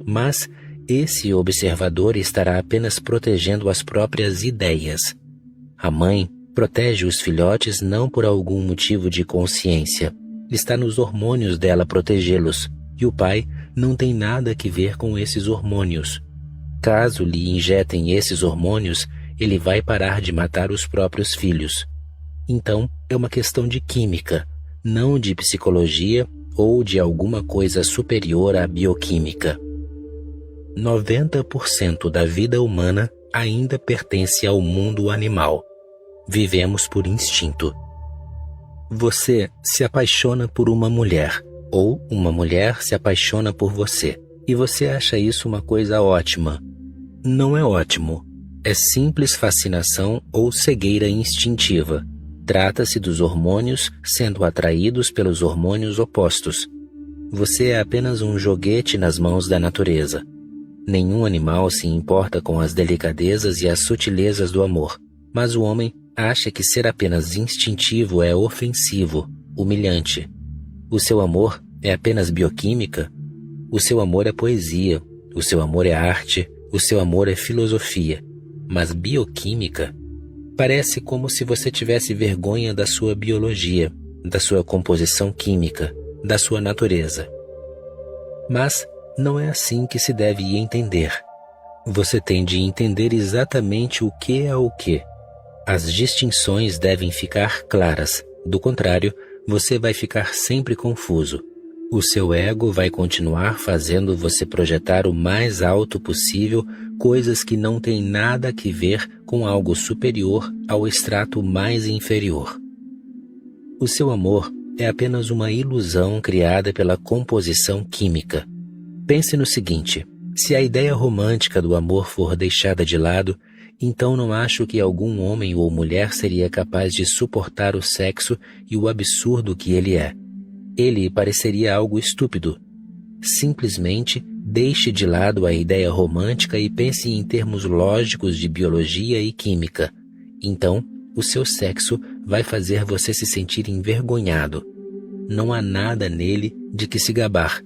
Mas esse observador estará apenas protegendo as próprias ideias. A mãe protege os filhotes não por algum motivo de consciência. Está nos hormônios dela protegê-los, e o pai não tem nada que ver com esses hormônios. Caso lhe injetem esses hormônios, ele vai parar de matar os próprios filhos. Então, é uma questão de química, não de psicologia ou de alguma coisa superior à bioquímica. 90% da vida humana ainda pertence ao mundo animal. Vivemos por instinto. Você se apaixona por uma mulher, ou uma mulher se apaixona por você, e você acha isso uma coisa ótima. Não é ótimo. É simples fascinação ou cegueira instintiva. Trata-se dos hormônios sendo atraídos pelos hormônios opostos. Você é apenas um joguete nas mãos da natureza. Nenhum animal se importa com as delicadezas e as sutilezas do amor, mas o homem acha que ser apenas instintivo é ofensivo, humilhante. O seu amor é apenas bioquímica? O seu amor é poesia, o seu amor é arte, o seu amor é filosofia. Mas bioquímica? Parece como se você tivesse vergonha da sua biologia, da sua composição química, da sua natureza. Mas não é assim que se deve entender. Você tem de entender exatamente o que é o que. As distinções devem ficar claras. Do contrário, você vai ficar sempre confuso. O seu ego vai continuar fazendo você projetar o mais alto possível coisas que não têm nada a ver com algo superior ao extrato mais inferior. O seu amor é apenas uma ilusão criada pela composição química. Pense no seguinte: se a ideia romântica do amor for deixada de lado, então não acho que algum homem ou mulher seria capaz de suportar o sexo e o absurdo que ele é. Ele pareceria algo estúpido. Simplesmente deixe de lado a ideia romântica e pense em termos lógicos de biologia e química. Então, o seu sexo vai fazer você se sentir envergonhado. Não há nada nele de que se gabar.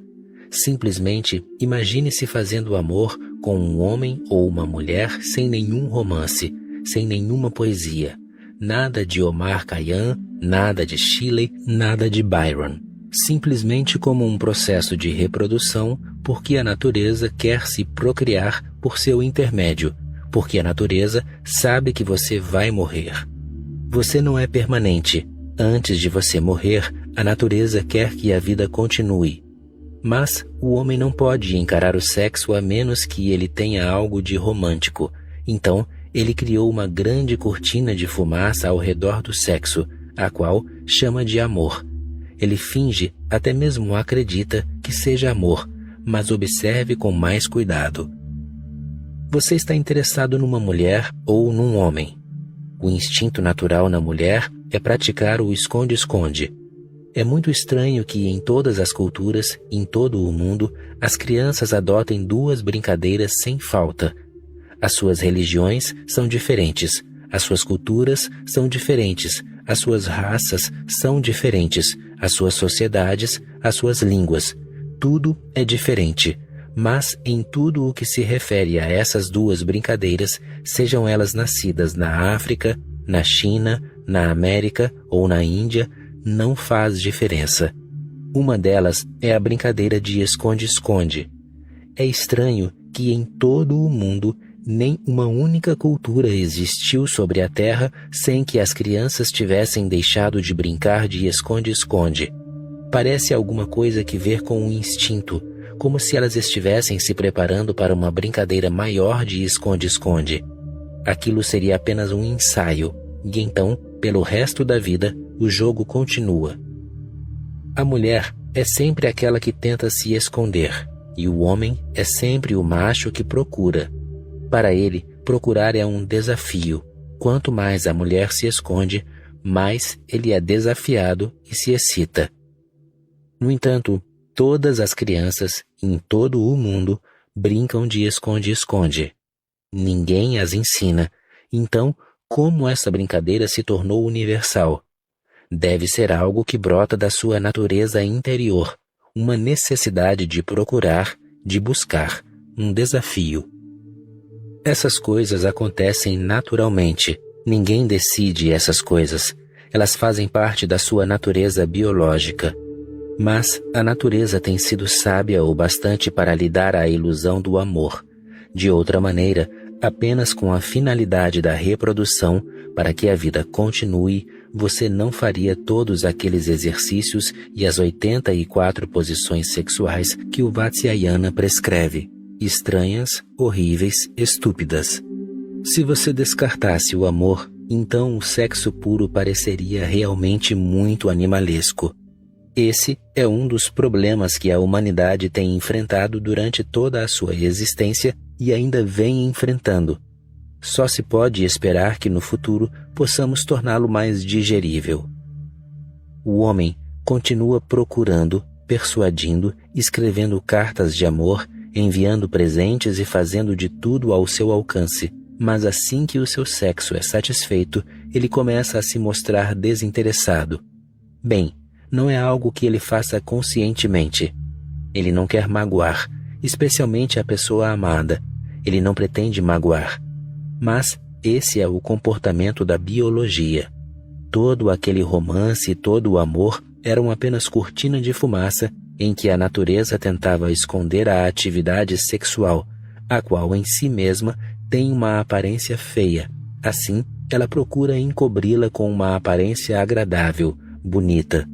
Simplesmente imagine-se fazendo amor com um homem ou uma mulher sem nenhum romance, sem nenhuma poesia. Nada de Omar Khayyam, nada de Shelley, nada de Byron. Simplesmente como um processo de reprodução, porque a natureza quer se procriar por seu intermédio, porque a natureza sabe que você vai morrer. Você não é permanente. Antes de você morrer, a natureza quer que a vida continue. Mas o homem não pode encarar o sexo a menos que ele tenha algo de romântico. Então, ele criou uma grande cortina de fumaça ao redor do sexo, a qual chama de amor. Ele finge, até mesmo acredita, que seja amor, mas observe com mais cuidado. Você está interessado numa mulher ou num homem. O instinto natural na mulher é praticar o esconde-esconde. É muito estranho que em todas as culturas, em todo o mundo, as crianças adotem 2 brincadeiras sem falta. As suas religiões são diferentes, as suas culturas são diferentes, as suas raças são diferentes, as suas sociedades, as suas línguas. Tudo é diferente, mas em tudo o que se refere a essas duas brincadeiras, sejam elas nascidas na África, na China, na América ou na Índia, não faz diferença. Uma delas é a brincadeira de esconde-esconde. É estranho que em todo o mundo nem uma única cultura existiu sobre a Terra sem que as crianças tivessem deixado de brincar de esconde-esconde. Parece alguma coisa que ver com um instinto, como se elas estivessem se preparando para uma brincadeira maior de esconde-esconde. Aquilo seria apenas um ensaio, e então, pelo resto da vida, o jogo continua. A mulher é sempre aquela que tenta se esconder, e o homem é sempre o macho que procura. Para ele, procurar é um desafio. Quanto mais a mulher se esconde, mais ele é desafiado e se excita. No entanto, todas as crianças, em todo o mundo, brincam de esconde-esconde. Ninguém as ensina. Então, como essa brincadeira se tornou universal? Deve ser algo que brota da sua natureza interior, uma necessidade de procurar, de buscar, um desafio. Essas coisas acontecem naturalmente. Ninguém decide essas coisas. Elas fazem parte da sua natureza biológica. Mas a natureza tem sido sábia o bastante para lhe dar a ilusão do amor. De outra maneira, apenas com a finalidade da reprodução, para que a vida continue, você não faria todos aqueles exercícios e as 84 posições sexuais que o Vatsyayana prescreve. Estranhas, horríveis, estúpidas. Se você descartasse o amor, então o sexo puro pareceria realmente muito animalesco. Esse é um dos problemas que a humanidade tem enfrentado durante toda a sua existência e ainda vem enfrentando. Só se pode esperar que no futuro possamos torná-lo mais digerível. O homem continua procurando, persuadindo, escrevendo cartas de amor, enviando presentes e fazendo de tudo ao seu alcance, mas assim que o seu sexo é satisfeito, ele começa a se mostrar desinteressado. Bem, não é algo que ele faça conscientemente. Ele não quer magoar, especialmente a pessoa amada. Ele não pretende magoar. Mas esse é o comportamento da biologia. Todo aquele romance e todo o amor eram apenas cortina de fumaça em que a natureza tentava esconder a atividade sexual, a qual em si mesma tem uma aparência feia. Assim, ela procura encobri-la com uma aparência agradável, bonita.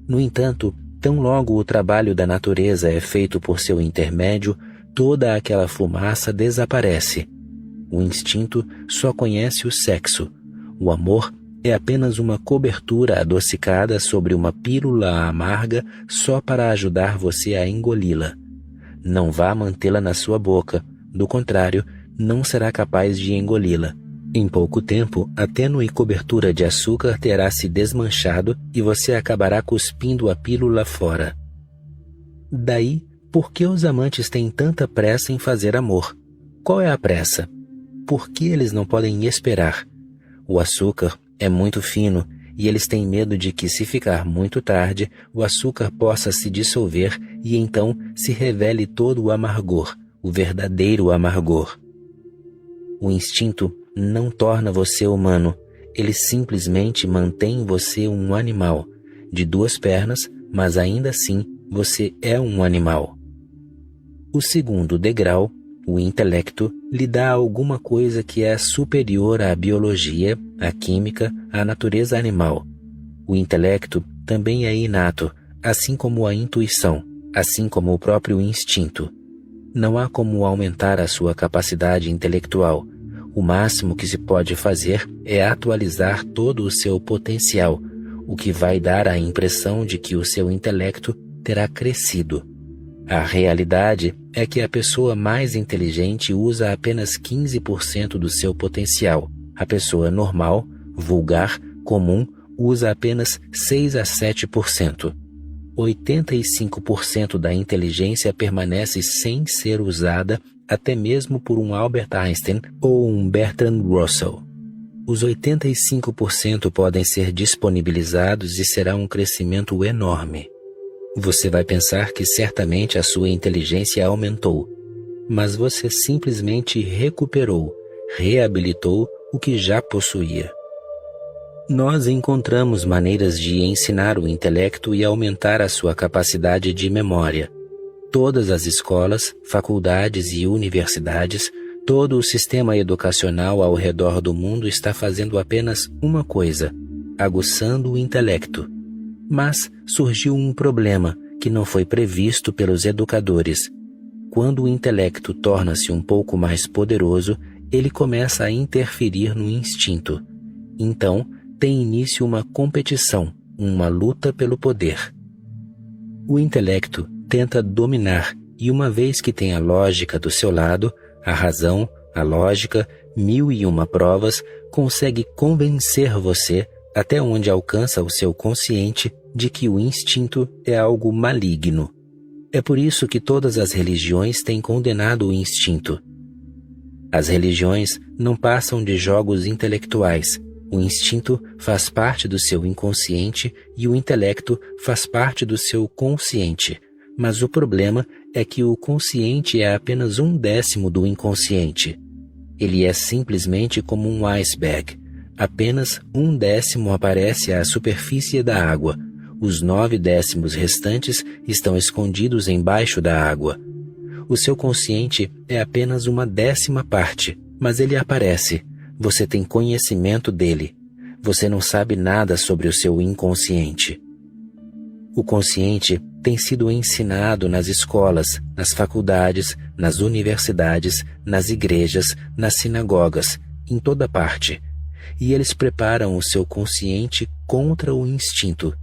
No entanto, tão logo o trabalho da natureza é feito por seu intermédio, toda aquela fumaça desaparece. O instinto só conhece o sexo. O amor é apenas uma cobertura adocicada sobre uma pílula amarga só para ajudar você a engoli-la. Não vá mantê-la na sua boca, do contrário, não será capaz de engoli-la. Em pouco tempo, a tênue cobertura de açúcar terá se desmanchado e você acabará cuspindo a pílula fora. Daí, por que os amantes têm tanta pressa em fazer amor? Qual é a pressa? Por que eles não podem esperar? O açúcar é muito fino e eles têm medo de que, se ficar muito tarde, o açúcar possa se dissolver e então se revele todo o amargor, o verdadeiro amargor. O instinto não torna você humano, ele simplesmente mantém você um animal, de 2 pernas, mas ainda assim você é um animal. O segundo degrau, o intelecto, lhe dá alguma coisa que é superior à biologia, à química, à natureza animal. O intelecto também é inato, assim como a intuição, assim como o próprio instinto. Não há como aumentar a sua capacidade intelectual. O máximo que se pode fazer é atualizar todo o seu potencial, o que vai dar a impressão de que o seu intelecto terá crescido. A realidade é que a pessoa mais inteligente usa apenas 15% do seu potencial. A pessoa normal, vulgar, comum, usa apenas 6 a 7%. 85% da inteligência permanece sem ser usada até mesmo por um Albert Einstein ou um Bertrand Russell. Os 85% podem ser disponibilizados e será um crescimento enorme. Você vai pensar que certamente a sua inteligência aumentou, mas você simplesmente recuperou, reabilitou o que já possuía. Nós encontramos maneiras de ensinar o intelecto e aumentar a sua capacidade de memória. Todas as escolas, faculdades e universidades, todo o sistema educacional ao redor do mundo está fazendo apenas uma coisa: aguçando o intelecto. Mas surgiu um problema que não foi previsto pelos educadores. Quando o intelecto torna-se um pouco mais poderoso, ele começa a interferir no instinto. Então, tem início uma competição, uma luta pelo poder. O intelecto tenta dominar e, uma vez que tem a lógica do seu lado, a razão, a lógica, 1001 provas, consegue convencer você, até onde alcança o seu consciente, de que o instinto é algo maligno. É por isso que todas as religiões têm condenado o instinto. As religiões não passam de jogos intelectuais. O instinto faz parte do seu inconsciente e o intelecto faz parte do seu consciente. Mas o problema é que o consciente é apenas 1/10 do inconsciente. Ele é simplesmente como um iceberg. Apenas 1/10 aparece à superfície da água. Os 9/10 restantes estão escondidos embaixo da água. O seu consciente é apenas 1/10 parte, mas ele aparece. Você tem conhecimento dele. Você não sabe nada sobre o seu inconsciente. O consciente tem sido ensinado nas escolas, nas faculdades, nas universidades, nas igrejas, nas sinagogas, em toda parte. E eles preparam o seu consciente contra o instinto.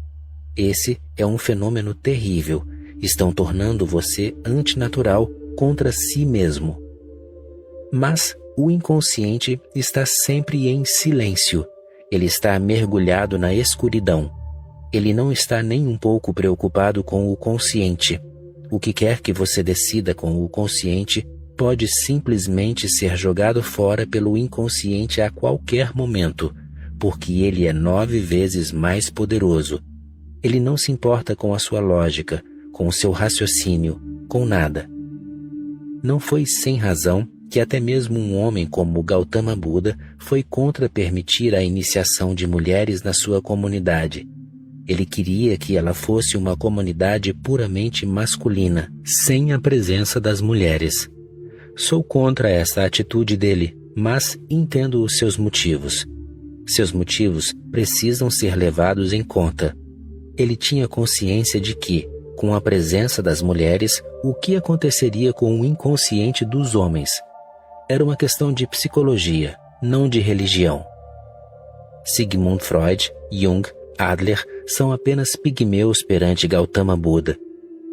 Esse é um fenômeno terrível. Estão tornando você antinatural contra si mesmo. Mas o inconsciente está sempre em silêncio. Ele está mergulhado na escuridão. Ele não está nem um pouco preocupado com o consciente. O que quer que você decida com o consciente pode simplesmente ser jogado fora pelo inconsciente a qualquer momento, porque ele é 9 vezes mais poderoso. Ele não se importa com a sua lógica, com o seu raciocínio, com nada. Não foi sem razão que até mesmo um homem como Gautama Buda foi contra permitir a iniciação de mulheres na sua comunidade. Ele queria que ela fosse uma comunidade puramente masculina, sem a presença das mulheres. Sou contra essa atitude dele, mas entendo os seus motivos. Seus motivos precisam ser levados em conta. Ele tinha consciência de que, com a presença das mulheres, o que aconteceria com o inconsciente dos homens? Era uma questão de psicologia, não de religião. Sigmund Freud, Jung, Adler são apenas pigmeus perante Gautama Buda.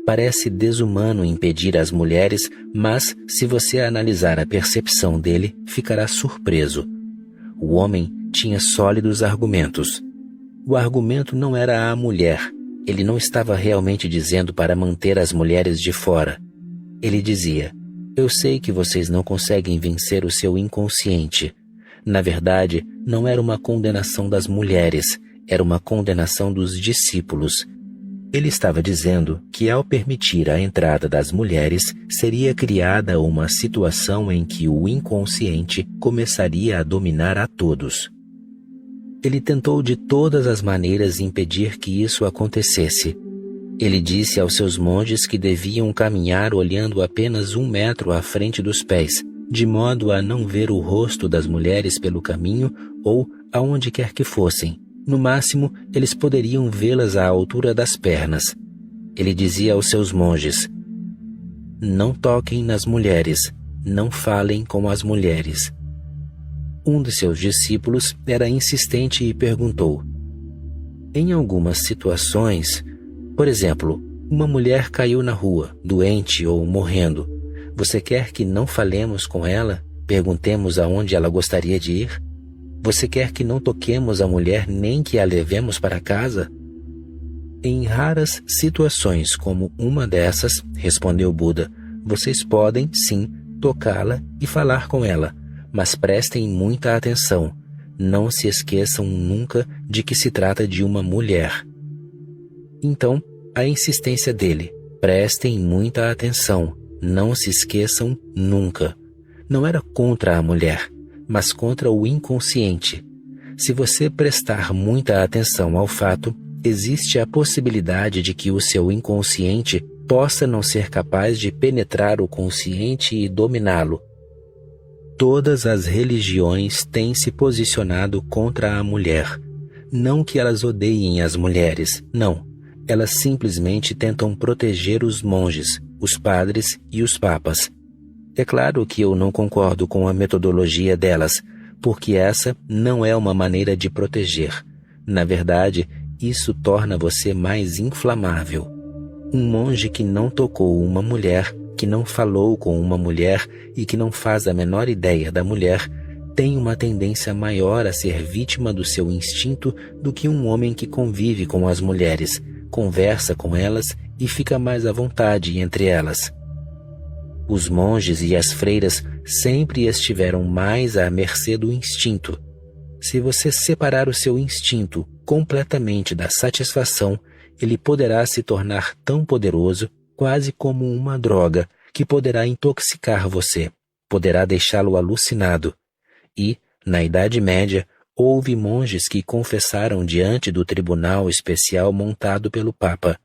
Parece desumano impedir as mulheres, mas, se você analisar a percepção dele, ficará surpreso. O homem tinha sólidos argumentos. O argumento não era a mulher. Ele não estava realmente dizendo para manter as mulheres de fora. Ele dizia: eu sei que vocês não conseguem vencer o seu inconsciente. Na verdade, não era uma condenação das mulheres, era uma condenação dos discípulos. Ele estava dizendo que, ao permitir a entrada das mulheres, seria criada uma situação em que o inconsciente começaria a dominar a todos. Ele tentou de todas as maneiras impedir que isso acontecesse. Ele disse aos seus monges que deviam caminhar olhando apenas 1 metro à frente dos pés, de modo a não ver o rosto das mulheres pelo caminho ou aonde quer que fossem. No máximo, eles poderiam vê-las à altura das pernas. Ele dizia aos seus monges: não toquem nas mulheres, não falem com as mulheres. Um de seus discípulos era insistente e perguntou: em algumas situações, por exemplo, uma mulher caiu na rua, doente ou morrendo, você quer que não falemos com ela, perguntemos aonde ela gostaria de ir? Você quer que não toquemos a mulher nem que a levemos para casa? Em raras situações como uma dessas, respondeu Buda, vocês podem, sim, tocá-la e falar com ela, mas prestem muita atenção. Não se esqueçam nunca de que se trata de uma mulher. Então, a insistência dele: prestem muita atenção, não se esqueçam nunca. Não era contra a mulher, mas contra o inconsciente. Se você prestar muita atenção ao fato, existe a possibilidade de que o seu inconsciente possa não ser capaz de penetrar o consciente e dominá-lo. Todas as religiões têm se posicionado contra a mulher. Não que elas odeiem as mulheres, não. Elas simplesmente tentam proteger os monges, os padres e os papas. É claro que eu não concordo com a metodologia delas, porque essa não é uma maneira de proteger. Na verdade, isso torna você mais inflamável. Um monge que não tocou uma mulher, que não falou com uma mulher e que não faz a menor ideia da mulher, tem uma tendência maior a ser vítima do seu instinto do que um homem que convive com as mulheres, conversa com elas e fica mais à vontade entre elas. Os monges e as freiras sempre estiveram mais à mercê do instinto. Se você separar o seu instinto completamente da satisfação, ele poderá se tornar tão poderoso, quase como uma droga, que poderá intoxicar você, poderá deixá-lo alucinado. E, na Idade Média, houve monges que confessaram diante do tribunal especial montado pelo Papa.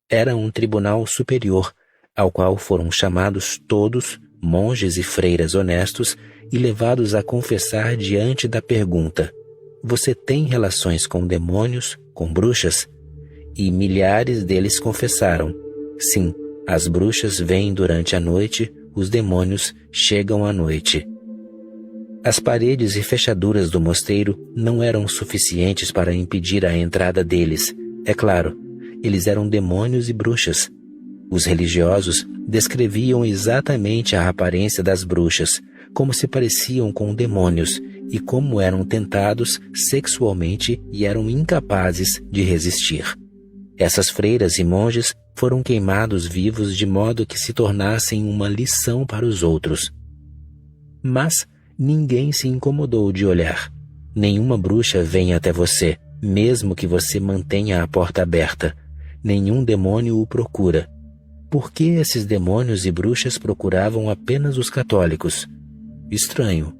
Era um tribunal superior, ao qual foram chamados todos, monges e freiras honestos, e levados a confessar diante da pergunta: você tem relações com demônios, com bruxas? E milhares deles confessaram: sim, as bruxas vêm durante a noite, os demônios chegam à noite. As paredes e fechaduras do mosteiro não eram suficientes para impedir a entrada deles. É claro, eles eram demônios e bruxas. Os religiosos descreviam exatamente a aparência das bruxas, como se pareciam com demônios e como eram tentados sexualmente e eram incapazes de resistir. Essas freiras e monges foram queimados vivos de modo que se tornassem uma lição para os outros. Mas ninguém se incomodou de olhar. Nenhuma bruxa vem até você, mesmo que você mantenha a porta aberta. Nenhum demônio o procura. Por que esses demônios e bruxas procuravam apenas os católicos? Estranho.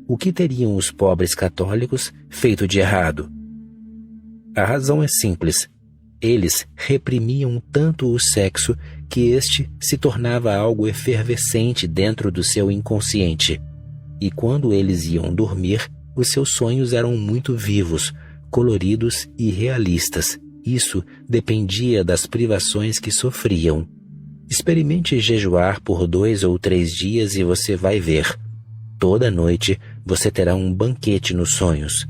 O que teriam os pobres católicos feito de errado? A razão é simples. Eles reprimiam tanto o sexo que este se tornava algo efervescente dentro do seu inconsciente. E quando eles iam dormir, os seus sonhos eram muito vivos, coloridos e realistas. Isso dependia das privações que sofriam. Experimente jejuar por 2 ou 3 dias e você vai ver. Toda noite você terá um banquete nos sonhos.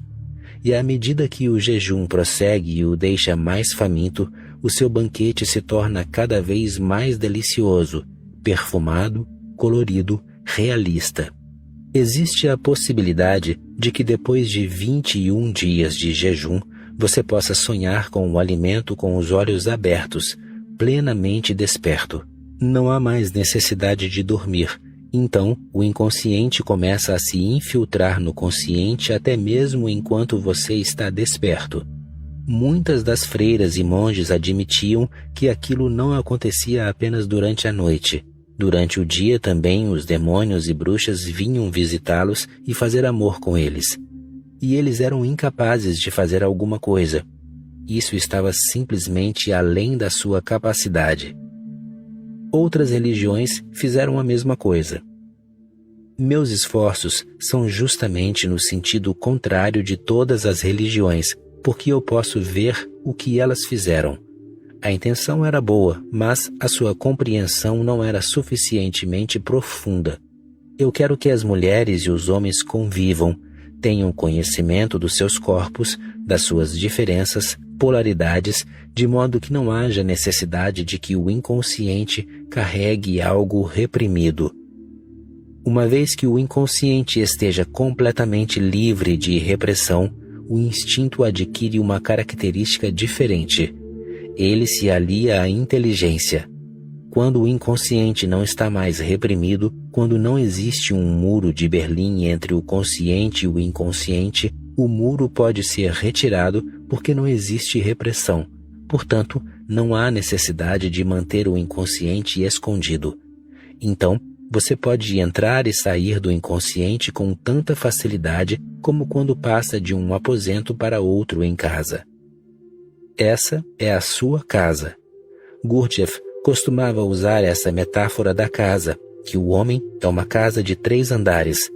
E à medida que o jejum prossegue e o deixa mais faminto, o seu banquete se torna cada vez mais delicioso, perfumado, colorido, realista. Existe a possibilidade de que depois de 21 dias de jejum, você possa sonhar com o alimento com os olhos abertos, plenamente desperto. Não há mais necessidade de dormir. Então, o inconsciente começa a se infiltrar no consciente até mesmo enquanto você está desperto. Muitas das freiras e monges admitiam que aquilo não acontecia apenas durante a noite. Durante o dia também os demônios e bruxas vinham visitá-los e fazer amor com eles. E eles eram incapazes de fazer alguma coisa. Isso estava simplesmente além da sua capacidade. Outras religiões fizeram a mesma coisa. Meus esforços são justamente no sentido contrário de todas as religiões, porque eu posso ver o que elas fizeram. A intenção era boa, mas a sua compreensão não era suficientemente profunda. Eu quero que as mulheres e os homens convivam, tenham conhecimento dos seus corpos, das suas diferenças, polaridades, de modo que não haja necessidade de que o inconsciente carregue algo reprimido. Uma vez que o inconsciente esteja completamente livre de repressão, o instinto adquire uma característica diferente. Ele se alia à inteligência. Quando o inconsciente não está mais reprimido, quando não existe um muro de Berlim entre o consciente e o inconsciente, o muro pode ser retirado porque não existe repressão. Portanto, não há necessidade de manter o inconsciente escondido. Então, você pode entrar e sair do inconsciente com tanta facilidade como quando passa de um aposento para outro em casa. Essa é a sua casa. Gurdjieff costumava usar essa metáfora da casa, que o homem é uma casa de 3 andares.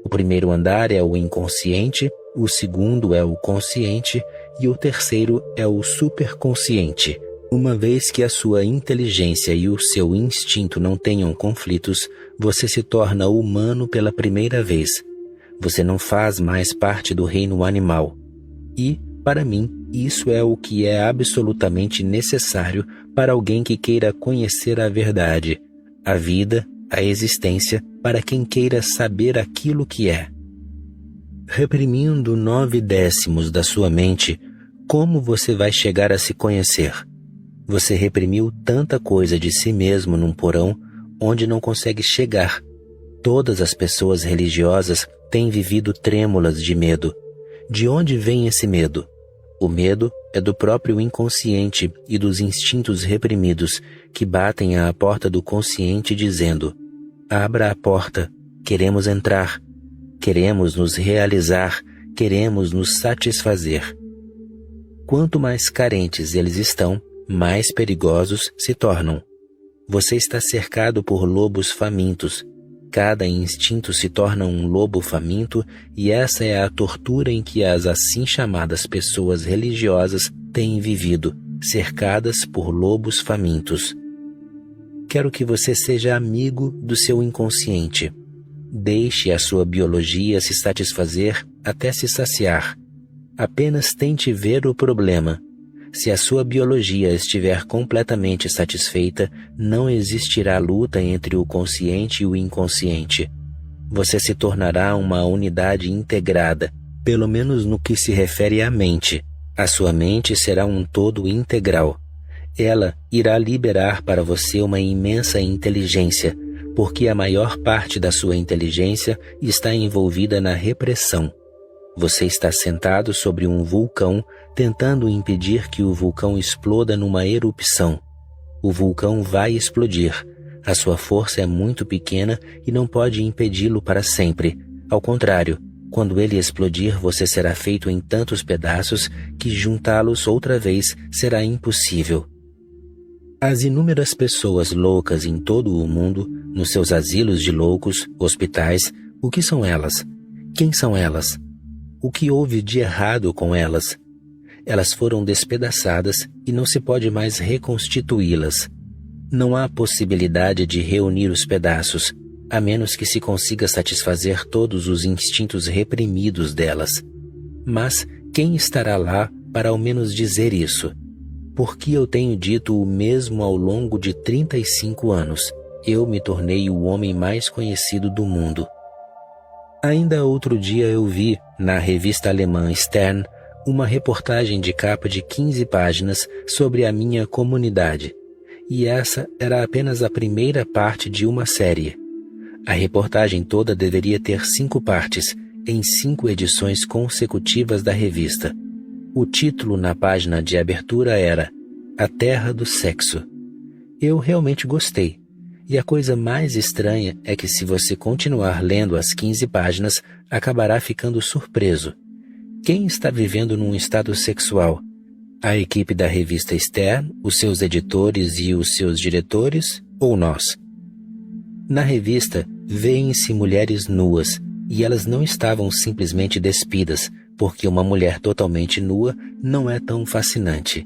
O primeiro andar é o inconsciente, o segundo é o consciente e o terceiro é o superconsciente. Uma vez que a sua inteligência e o seu instinto não tenham conflitos, você se torna humano pela primeira vez. Você não faz mais parte do reino animal. E, para mim, isso é o que é absolutamente necessário para alguém que queira conhecer a verdade, a vida, a existência, para quem queira saber aquilo que é. Reprimindo 9/10 da sua mente, como você vai chegar a se conhecer? Você reprimiu tanta coisa de si mesmo num porão onde não consegue chegar. Todas as pessoas religiosas têm vivido trêmulas de medo. De onde vem esse medo? O medo é do próprio inconsciente e dos instintos reprimidos que batem à porta do consciente dizendo: abra a porta, queremos entrar, queremos nos realizar, queremos nos satisfazer. Quanto mais carentes eles estão, mais perigosos se tornam. Você está cercado por lobos famintos. Cada instinto se torna um lobo faminto e essa é a tortura em que as assim chamadas pessoas religiosas têm vivido, cercadas por lobos famintos. Quero que você seja amigo do seu inconsciente. Deixe a sua biologia se satisfazer até se saciar. Apenas tente ver o problema. Se a sua biologia estiver completamente satisfeita, não existirá luta entre o consciente e o inconsciente. Você se tornará uma unidade integrada, pelo menos no que se refere à mente. A sua mente será um todo integral. Ela irá liberar para você uma imensa inteligência, porque a maior parte da sua inteligência está envolvida na repressão. Você está sentado sobre um vulcão, tentando impedir que o vulcão exploda numa erupção. O vulcão vai explodir. A sua força é muito pequena e não pode impedi-lo para sempre. Ao contrário, quando ele explodir, você será feito em tantos pedaços que juntá-los outra vez será impossível. As inúmeras pessoas loucas em todo o mundo, nos seus asilos de loucos, hospitais, o que são elas? Quem são elas? O que houve de errado com elas? Elas foram despedaçadas e não se pode mais reconstituí-las. Não há possibilidade de reunir os pedaços, a menos que se consiga satisfazer todos os instintos reprimidos delas. Mas quem estará lá para ao menos dizer isso? Porque eu tenho dito o mesmo ao longo de 35 anos. Eu me tornei o homem mais conhecido do mundo. Ainda outro dia eu vi, na revista alemã Stern, uma reportagem de capa de 15 páginas sobre a minha comunidade. E essa era apenas a primeira parte de uma série. A reportagem toda deveria ter 5 partes, em 5 edições consecutivas da revista. O título na página de abertura era A Terra do Sexo. Eu realmente gostei. E a coisa mais estranha é que se você continuar lendo as 15 páginas, acabará ficando surpreso. Quem está vivendo num estado sexual? A equipe da revista Stern, os seus editores e os seus diretores, ou nós? Na revista, veem-se mulheres nuas, e elas não estavam simplesmente despidas, porque uma mulher totalmente nua não é tão fascinante.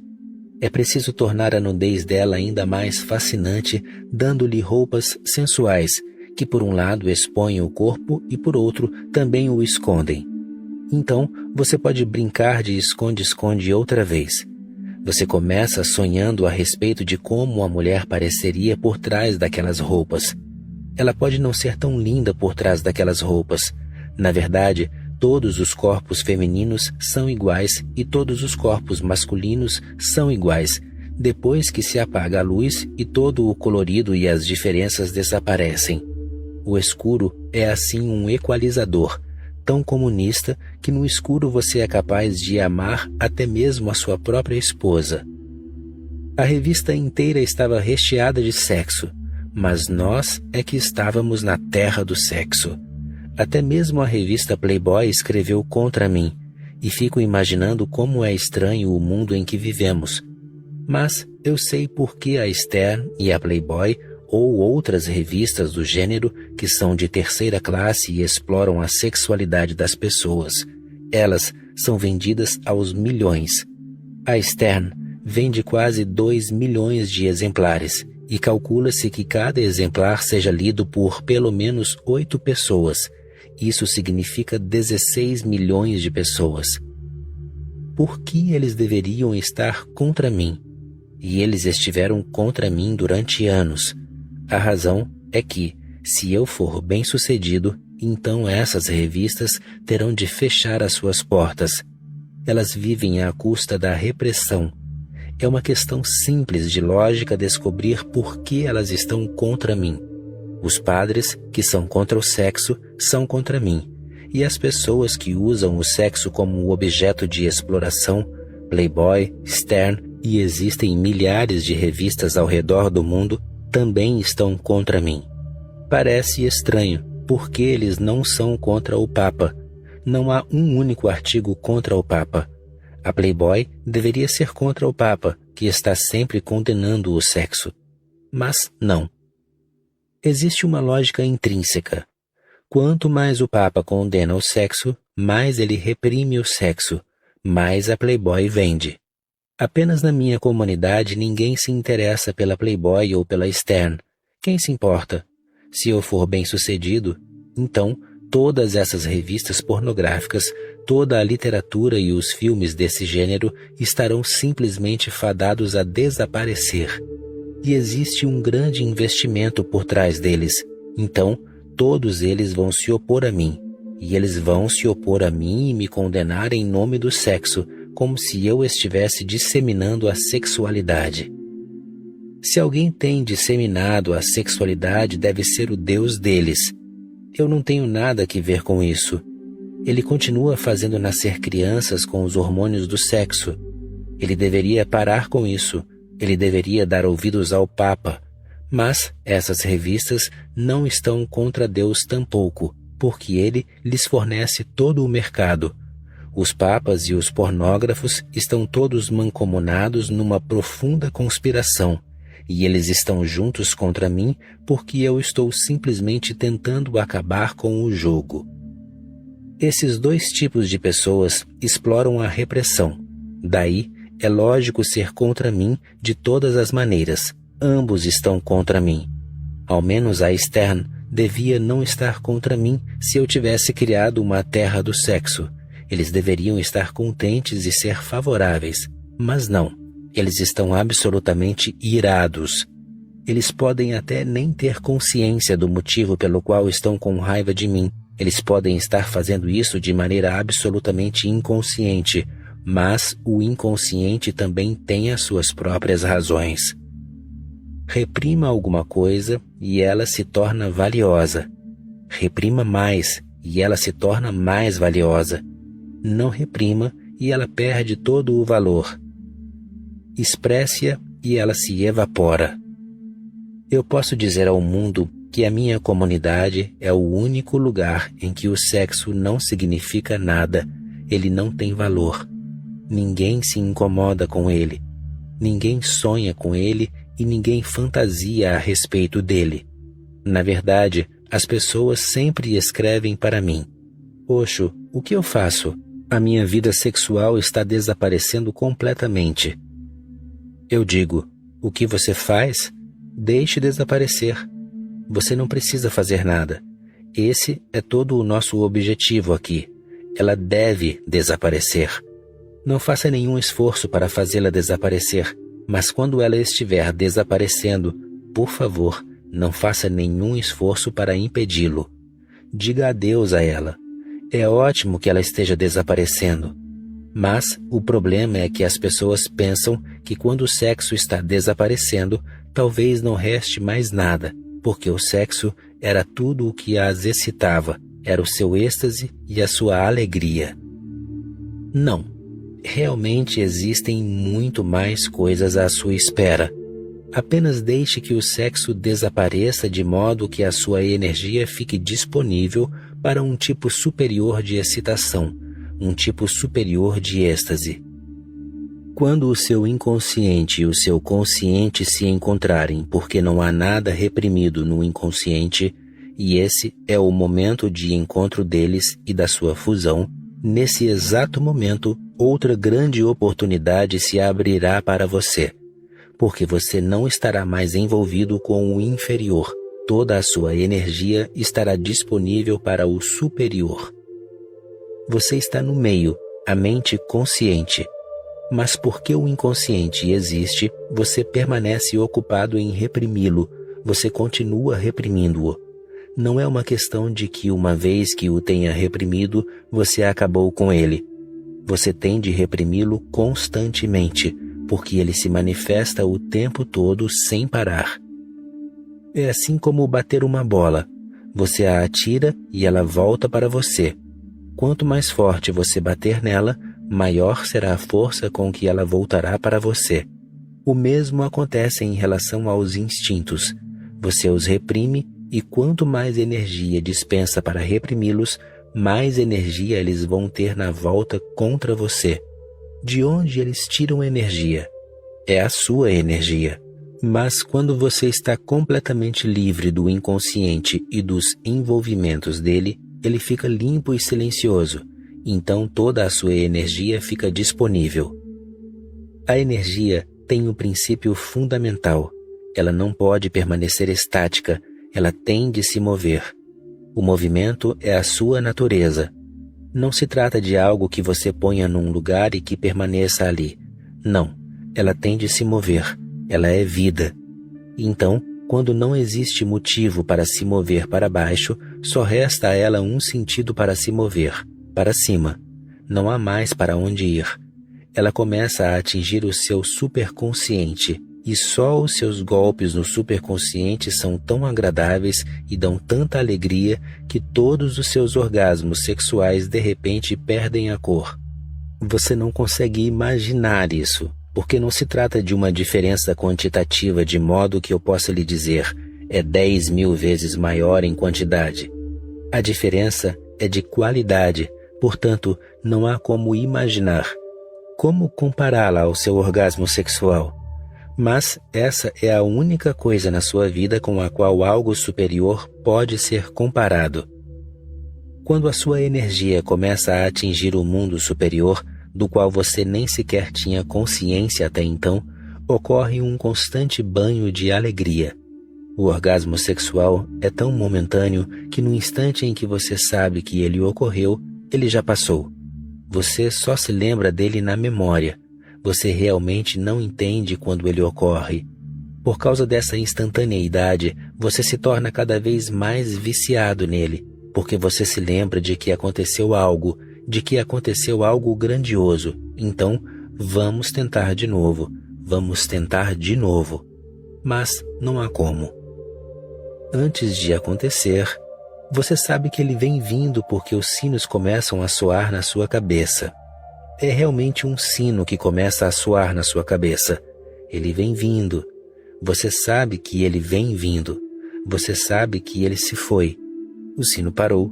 É preciso tornar a nudez dela ainda mais fascinante, dando-lhe roupas sensuais, que por um lado expõem o corpo e por outro também o escondem. Então, você pode brincar de esconde-esconde outra vez. Você começa sonhando a respeito de como a mulher pareceria por trás daquelas roupas. Ela pode não ser tão linda por trás daquelas roupas. Na verdade, todos os corpos femininos são iguais e todos os corpos masculinos são iguais, depois que se apaga a luz e todo o colorido e as diferenças desaparecem. O escuro é assim um equalizador, tão comunista que no escuro você é capaz de amar até mesmo a sua própria esposa. A revista inteira estava recheada de sexo, mas nós é que estávamos na terra do sexo. Até mesmo a revista Playboy escreveu contra mim, e fico imaginando como é estranho o mundo em que vivemos. Mas eu sei por que a Stern e a Playboy ou outras revistas do gênero que são de terceira classe e exploram a sexualidade das pessoas. Elas são vendidas aos milhões. A Stern vende quase 2 milhões de exemplares e calcula-se que cada exemplar seja lido por pelo menos 8 pessoas. Isso significa 16 milhões de pessoas. Por que eles deveriam estar contra mim? E eles estiveram contra mim durante anos. A razão é que, se eu for bem-sucedido, então essas revistas terão de fechar as suas portas. Elas vivem à custa da repressão. É uma questão simples de lógica descobrir por que elas estão contra mim. Os padres, que são contra o sexo, são contra mim. E as pessoas que usam o sexo como objeto de exploração, Playboy, Stern, e existem milhares de revistas ao redor do mundo, também estão contra mim. Parece estranho, porque eles não são contra o Papa. Não há um único artigo contra o Papa. A Playboy deveria ser contra o Papa, que está sempre condenando o sexo. Mas não. Existe uma lógica intrínseca. Quanto mais o Papa condena o sexo, mais ele reprime o sexo, mais a Playboy vende. Apenas na minha comunidade ninguém se interessa pela Playboy ou pela Stern. Quem se importa? Se eu for bem-sucedido, então todas essas revistas pornográficas, toda a literatura e os filmes desse gênero estarão simplesmente fadados a desaparecer. E existe um grande investimento por trás deles. Então, todos eles vão se opor a mim. E eles vão se opor a mim e me condenar em nome do sexo, como se eu estivesse disseminando a sexualidade. Se alguém tem disseminado a sexualidade, deve ser o Deus deles. Eu não tenho nada que ver com isso. Ele continua fazendo nascer crianças com os hormônios do sexo. Ele deveria parar com isso. Ele deveria dar ouvidos ao Papa. Mas essas revistas não estão contra Deus tampouco, porque ele lhes fornece todo o mercado. Os papas e os pornógrafos estão todos mancomunados numa profunda conspiração. E eles estão juntos contra mim porque eu estou simplesmente tentando acabar com o jogo. Esses dois tipos de pessoas exploram a repressão. Daí, é lógico ser contra mim de todas as maneiras. Ambos estão contra mim. Ao menos a Stern devia não estar contra mim se eu tivesse criado uma terra do sexo. Eles deveriam estar contentes e ser favoráveis. Mas não. Eles estão absolutamente irados. Eles podem até nem ter consciência do motivo pelo qual estão com raiva de mim. Eles podem estar fazendo isso de maneira absolutamente inconsciente, mas o inconsciente também tem as suas próprias razões. Reprima alguma coisa e ela se torna valiosa. Reprima mais e ela se torna mais valiosa. Não reprima e ela perde todo o valor. Expresse-a e ela se evapora. Eu posso dizer ao mundo que a minha comunidade é o único lugar em que o sexo não significa nada, ele não tem valor. Ninguém se incomoda com ele, ninguém sonha com ele e ninguém fantasia a respeito dele. Na verdade, as pessoas sempre escrevem para mim: Osho, o que eu faço? A minha vida sexual está desaparecendo completamente. Eu digo, o que você faz? Deixe desaparecer. Você não precisa fazer nada. Esse é todo o nosso objetivo aqui. Ela deve desaparecer. Não faça nenhum esforço para fazê-la desaparecer, mas quando ela estiver desaparecendo, por favor, não faça nenhum esforço para impedi-lo. Diga adeus a ela. É ótimo que ela esteja desaparecendo. Mas o problema é que as pessoas pensam que quando o sexo está desaparecendo, talvez não reste mais nada, porque o sexo era tudo o que as excitava, era o seu êxtase e a sua alegria. Não, realmente existem muito mais coisas à sua espera. Apenas deixe que o sexo desapareça de modo que a sua energia fique disponível para um tipo superior de excitação, um tipo superior de êxtase. Quando o seu inconsciente e o seu consciente se encontrarem, porque não há nada reprimido no inconsciente, e esse é o momento de encontro deles e da sua fusão, nesse exato momento, outra grande oportunidade se abrirá para você, porque você não estará mais envolvido com o inferior. Toda a sua energia estará disponível para o superior. Você está no meio, a mente consciente. Mas porque o inconsciente existe, você permanece ocupado em reprimi-lo, você continua reprimindo-o. Não é uma questão de que uma vez que o tenha reprimido, você acabou com ele. Você tem de reprimi-lo constantemente, porque ele se manifesta o tempo todo sem parar. É assim como bater uma bola. Você a atira e ela volta para você. Quanto mais forte você bater nela, maior será a força com que ela voltará para você. O mesmo acontece em relação aos instintos. Você os reprime e quanto mais energia dispensa para reprimi-los, mais energia eles vão ter na volta contra você. De onde eles tiram energia? É a sua energia. Mas quando você está completamente livre do inconsciente e dos envolvimentos dele, ele fica limpo e silencioso. Então toda a sua energia fica disponível. A energia tem um princípio fundamental. Ela não pode permanecer estática, ela tem de se mover. O movimento é a sua natureza. Não se trata de algo que você ponha num lugar e que permaneça ali. Não, ela tem de se mover, ela é vida. Então, quando não existe motivo para se mover para baixo, só resta a ela um sentido para se mover, para cima. Não há mais para onde ir. Ela começa a atingir o seu superconsciente, e só os seus golpes no superconsciente são tão agradáveis e dão tanta alegria que todos os seus orgasmos sexuais de repente perdem a cor. Você não consegue imaginar isso, porque não se trata de uma diferença quantitativa de modo que eu possa lhe dizer é 10.000 vezes maior em quantidade. A diferença é de qualidade, portanto, não há como imaginar. Como compará-la ao seu orgasmo sexual? Mas essa é a única coisa na sua vida com a qual algo superior pode ser comparado. Quando a sua energia começa a atingir o mundo superior, do qual você nem sequer tinha consciência até então, ocorre um constante banho de alegria. O orgasmo sexual é tão momentâneo que no instante em que você sabe que ele ocorreu, ele já passou. Você só se lembra dele na memória. Você realmente não entende quando ele ocorre. Por causa dessa instantaneidade, você se torna cada vez mais viciado nele, porque você se lembra de que aconteceu algo grandioso. Então, vamos tentar de novo, Mas não há como. Antes de acontecer, você sabe que ele vem vindo porque os sinos começam a soar na sua cabeça. É realmente um sino que começa a soar na sua cabeça. Ele vem vindo. Você sabe que ele vem vindo. Você sabe que ele se foi. O sino parou.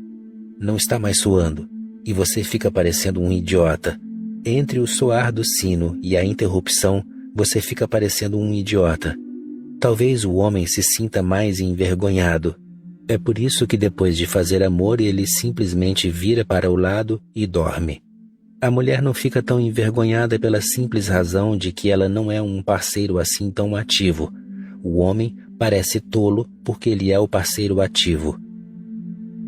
Não está mais soando. E você fica parecendo um idiota. Entre o soar do sino e a interrupção, você fica parecendo um idiota. Talvez o homem se sinta mais envergonhado. É por isso que depois de fazer amor ele simplesmente vira para o lado e dorme. A mulher não fica tão envergonhada pela simples razão de que ela não é um parceiro assim tão ativo. O homem parece tolo porque ele é o parceiro ativo.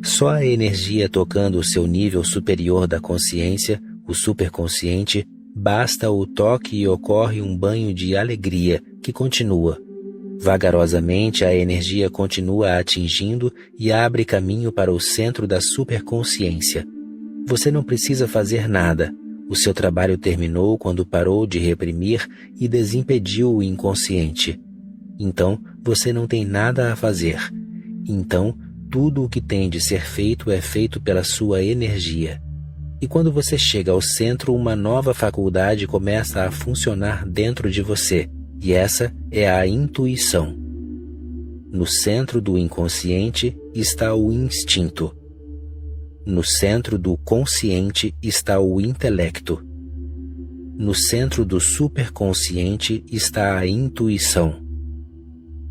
Só a energia tocando o seu nível superior da consciência, o superconsciente, basta o toque e ocorre um banho de alegria que continua. Vagarosamente a energia continua atingindo e abre caminho para o centro da superconsciência. Você não precisa fazer nada. O seu trabalho terminou quando parou de reprimir e desimpediu o inconsciente. Então, você não tem nada a fazer. Então, tudo o que tem de ser feito é feito pela sua energia. E quando você chega ao centro, uma nova faculdade começa a funcionar dentro de você, e essa é a intuição. No centro do inconsciente está o instinto. No centro do consciente está o intelecto. No centro do superconsciente está a intuição.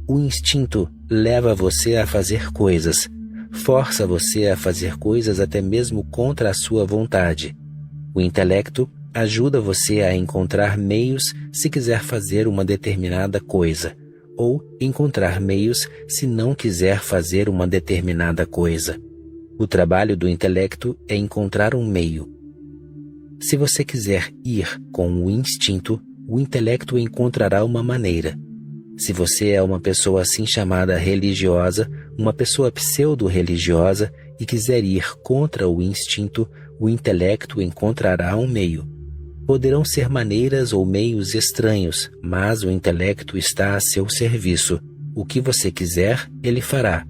O instinto leva você a fazer coisas, força você a fazer coisas até mesmo contra a sua vontade. O intelecto ajuda você a encontrar meios se quiser fazer uma determinada coisa, ou encontrar meios se não quiser fazer uma determinada coisa. O trabalho do intelecto é encontrar um meio. Se você quiser ir com o instinto, o intelecto encontrará uma maneira. Se você é uma pessoa assim chamada religiosa, uma pessoa pseudo-religiosa e quiser ir contra o instinto, o intelecto encontrará um meio. Poderão ser maneiras ou meios estranhos, mas o intelecto está a seu serviço. O que você quiser, ele fará.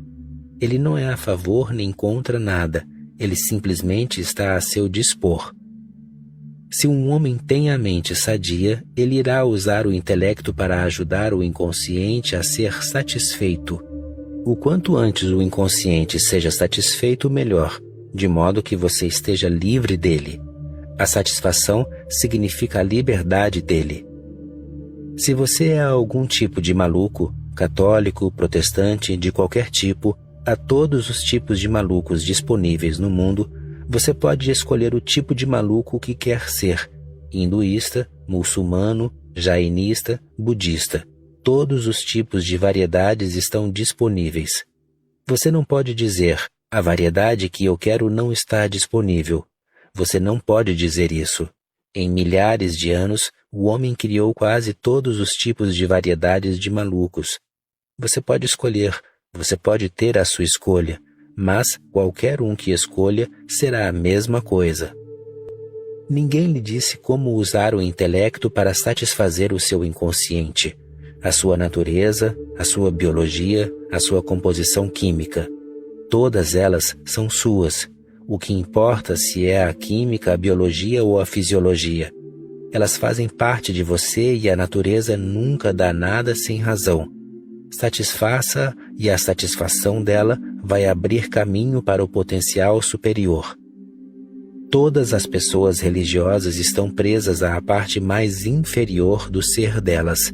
Ele não é a favor nem contra nada, ele simplesmente está a seu dispor. Se um homem tem a mente sadia, ele irá usar o intelecto para ajudar o inconsciente a ser satisfeito. O quanto antes o inconsciente seja satisfeito, melhor, de modo que você esteja livre dele. A satisfação significa a liberdade dele. Se você é algum tipo de maluco, católico, protestante, de qualquer tipo, há todos os tipos de malucos disponíveis no mundo, você pode escolher o tipo de maluco que quer ser: hinduísta, muçulmano, jainista, budista. Todos os tipos de variedades estão disponíveis. Você não pode dizer, a variedade que eu quero não está disponível. Você não pode dizer isso. Em milhares de anos, o homem criou quase todos os tipos de variedades de malucos. Você pode escolher. Você pode ter a sua escolha, mas qualquer um que escolha será a mesma coisa. Ninguém lhe disse como usar o intelecto para satisfazer o seu inconsciente, a sua natureza, a sua biologia, a sua composição química. Todas elas são suas. O que importa se é a química, a biologia ou a fisiologia. Elas fazem parte de você e a natureza nunca dá nada sem razão. Satisfaça e a satisfação dela vai abrir caminho para o potencial superior. Todas as pessoas religiosas estão presas à parte mais inferior do ser delas.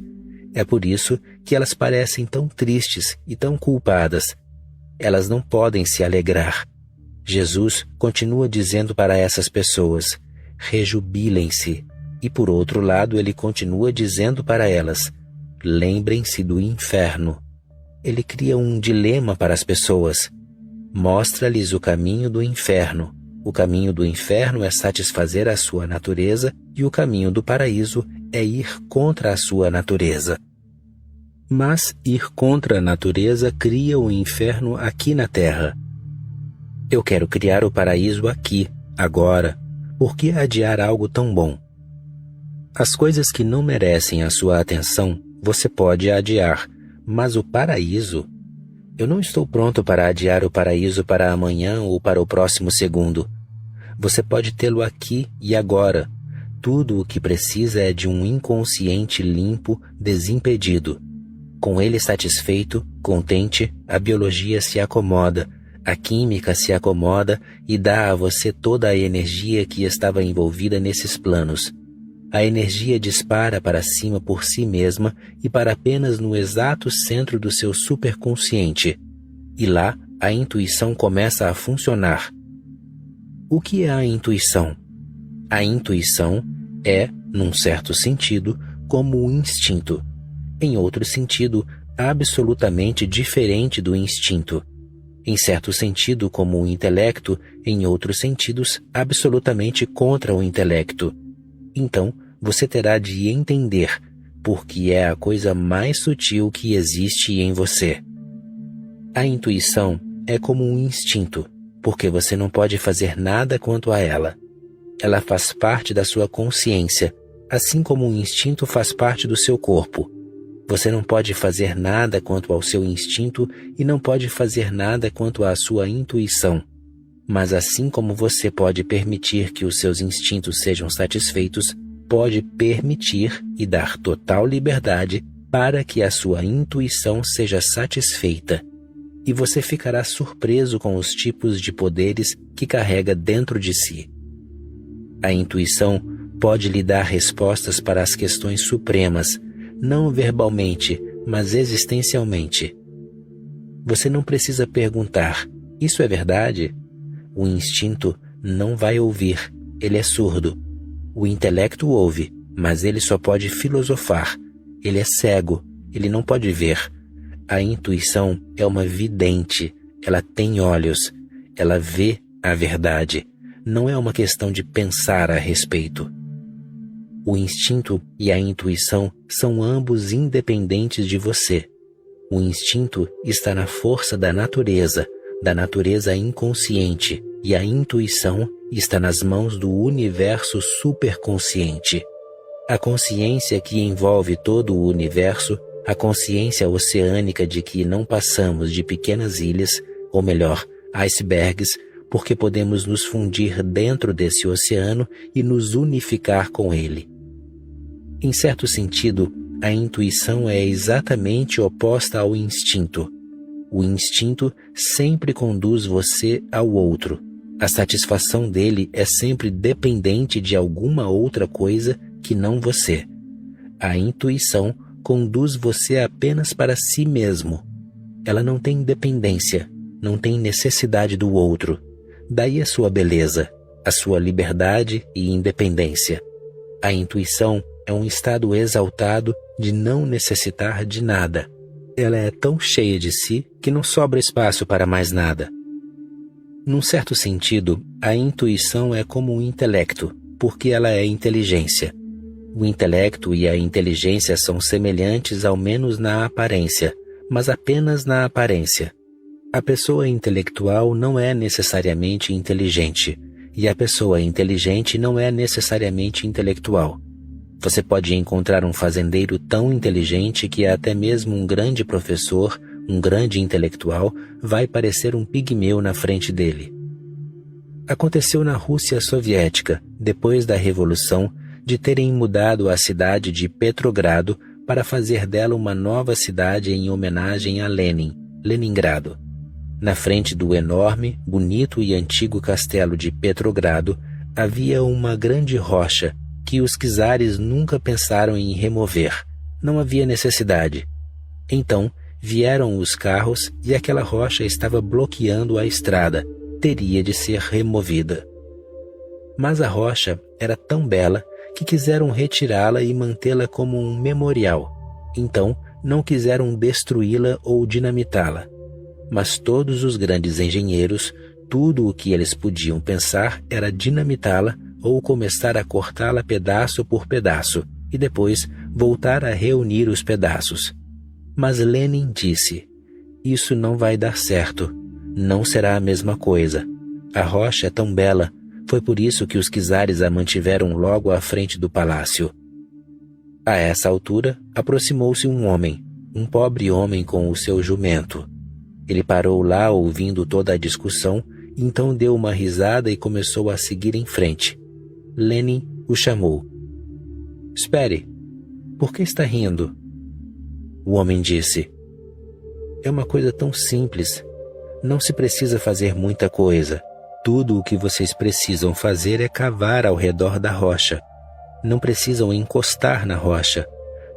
É por isso que elas parecem tão tristes e tão culpadas. Elas não podem se alegrar. Jesus continua dizendo para essas pessoas: rejubilem-se. E por outro lado, ele continua dizendo para elas: lembrem-se do inferno. Ele cria um dilema para as pessoas. Mostra-lhes o caminho do inferno. O caminho do inferno é satisfazer a sua natureza e o caminho do paraíso é ir contra a sua natureza. Mas ir contra a natureza cria o inferno aqui na Terra. Eu quero criar o paraíso aqui, agora. Por que adiar algo tão bom? As coisas que não merecem a sua atenção, você pode adiar, mas o paraíso... Eu não estou pronto para adiar o paraíso para amanhã ou para o próximo segundo. Você pode tê-lo aqui e agora. Tudo o que precisa é de um inconsciente limpo, desimpedido. Com ele satisfeito, contente, a biologia se acomoda, a química se acomoda e dá a você toda a energia que estava envolvida nesses planos. A energia dispara para cima por si mesma e para apenas no exato centro do seu superconsciente. E lá, a intuição começa a funcionar. O que é a intuição? A intuição é, num certo sentido, como o instinto. Em outro sentido, absolutamente diferente do instinto. Em certo sentido, como o intelecto, em outros sentidos, absolutamente contra o intelecto. Então, você terá de entender, porque é a coisa mais sutil que existe em você. A intuição é como um instinto, porque você não pode fazer nada quanto a ela. Ela faz parte da sua consciência, assim como um instinto faz parte do seu corpo. Você não pode fazer nada quanto ao seu instinto e não pode fazer nada quanto à sua intuição. Mas assim como você pode permitir que os seus instintos sejam satisfeitos, pode permitir e dar total liberdade para que a sua intuição seja satisfeita. E você ficará surpreso com os tipos de poderes que carrega dentro de si. A intuição pode lhe dar respostas para as questões supremas, não verbalmente, mas existencialmente. Você não precisa perguntar, isso é verdade? O instinto não vai ouvir, ele é surdo. O intelecto ouve, mas ele só pode filosofar. Ele é cego, ele não pode ver. A intuição é uma vidente, ela tem olhos, ela vê a verdade. Não é uma questão de pensar a respeito. O instinto e a intuição são ambos independentes de você. O instinto está na força da natureza inconsciente, e a intuição está nas mãos do universo superconsciente. A consciência que envolve todo o universo, a consciência oceânica de que não passamos de pequenas ilhas, ou melhor, icebergs, porque podemos nos fundir dentro desse oceano e nos unificar com ele. Em certo sentido, a intuição é exatamente oposta ao instinto. O instinto sempre conduz você ao outro. A satisfação dele é sempre dependente de alguma outra coisa que não você. A intuição conduz você apenas para si mesmo. Ela não tem dependência, não tem necessidade do outro. Daí a sua beleza, a sua liberdade e independência. A intuição é um estado exaltado de não necessitar de nada. Ela é tão cheia de si que não sobra espaço para mais nada. Num certo sentido, a intuição é como o intelecto, porque ela é inteligência. O intelecto e a inteligência são semelhantes ao menos na aparência, mas apenas na aparência. A pessoa intelectual não é necessariamente inteligente, e a pessoa inteligente não é necessariamente intelectual. Você pode encontrar um fazendeiro tão inteligente que até mesmo um grande professor, um grande intelectual, vai parecer um pigmeu na frente dele. Aconteceu na Rússia soviética, depois da Revolução, de terem mudado a cidade de Petrogrado para fazer dela uma nova cidade em homenagem a Lenin, Leningrado. Na frente do enorme, bonito e antigo castelo de Petrogrado havia uma grande rocha que os czares nunca pensaram em remover. Não havia necessidade. Então, vieram os carros e aquela rocha estava bloqueando a estrada. Teria de ser removida. Mas a rocha era tão bela que quiseram retirá-la e mantê-la como um memorial. Então, não quiseram destruí-la ou dinamitá-la. Mas todos os grandes engenheiros, tudo o que eles podiam pensar era dinamitá-la ou começar a cortá-la pedaço por pedaço e depois voltar a reunir os pedaços. Mas Lenin disse: "Isso não vai dar certo. Não será a mesma coisa. A rocha é tão bela. Foi por isso que os czares a mantiveram logo à frente do palácio." A essa altura, aproximou-se um homem, um pobre homem com o seu jumento. Ele parou lá ouvindo toda a discussão, então deu uma risada e começou a seguir em frente. Lenin o chamou. "Espere, por que está rindo?" O homem disse: "É uma coisa tão simples. Não se precisa fazer muita coisa. Tudo o que vocês precisam fazer é cavar ao redor da rocha. Não precisam encostar na rocha.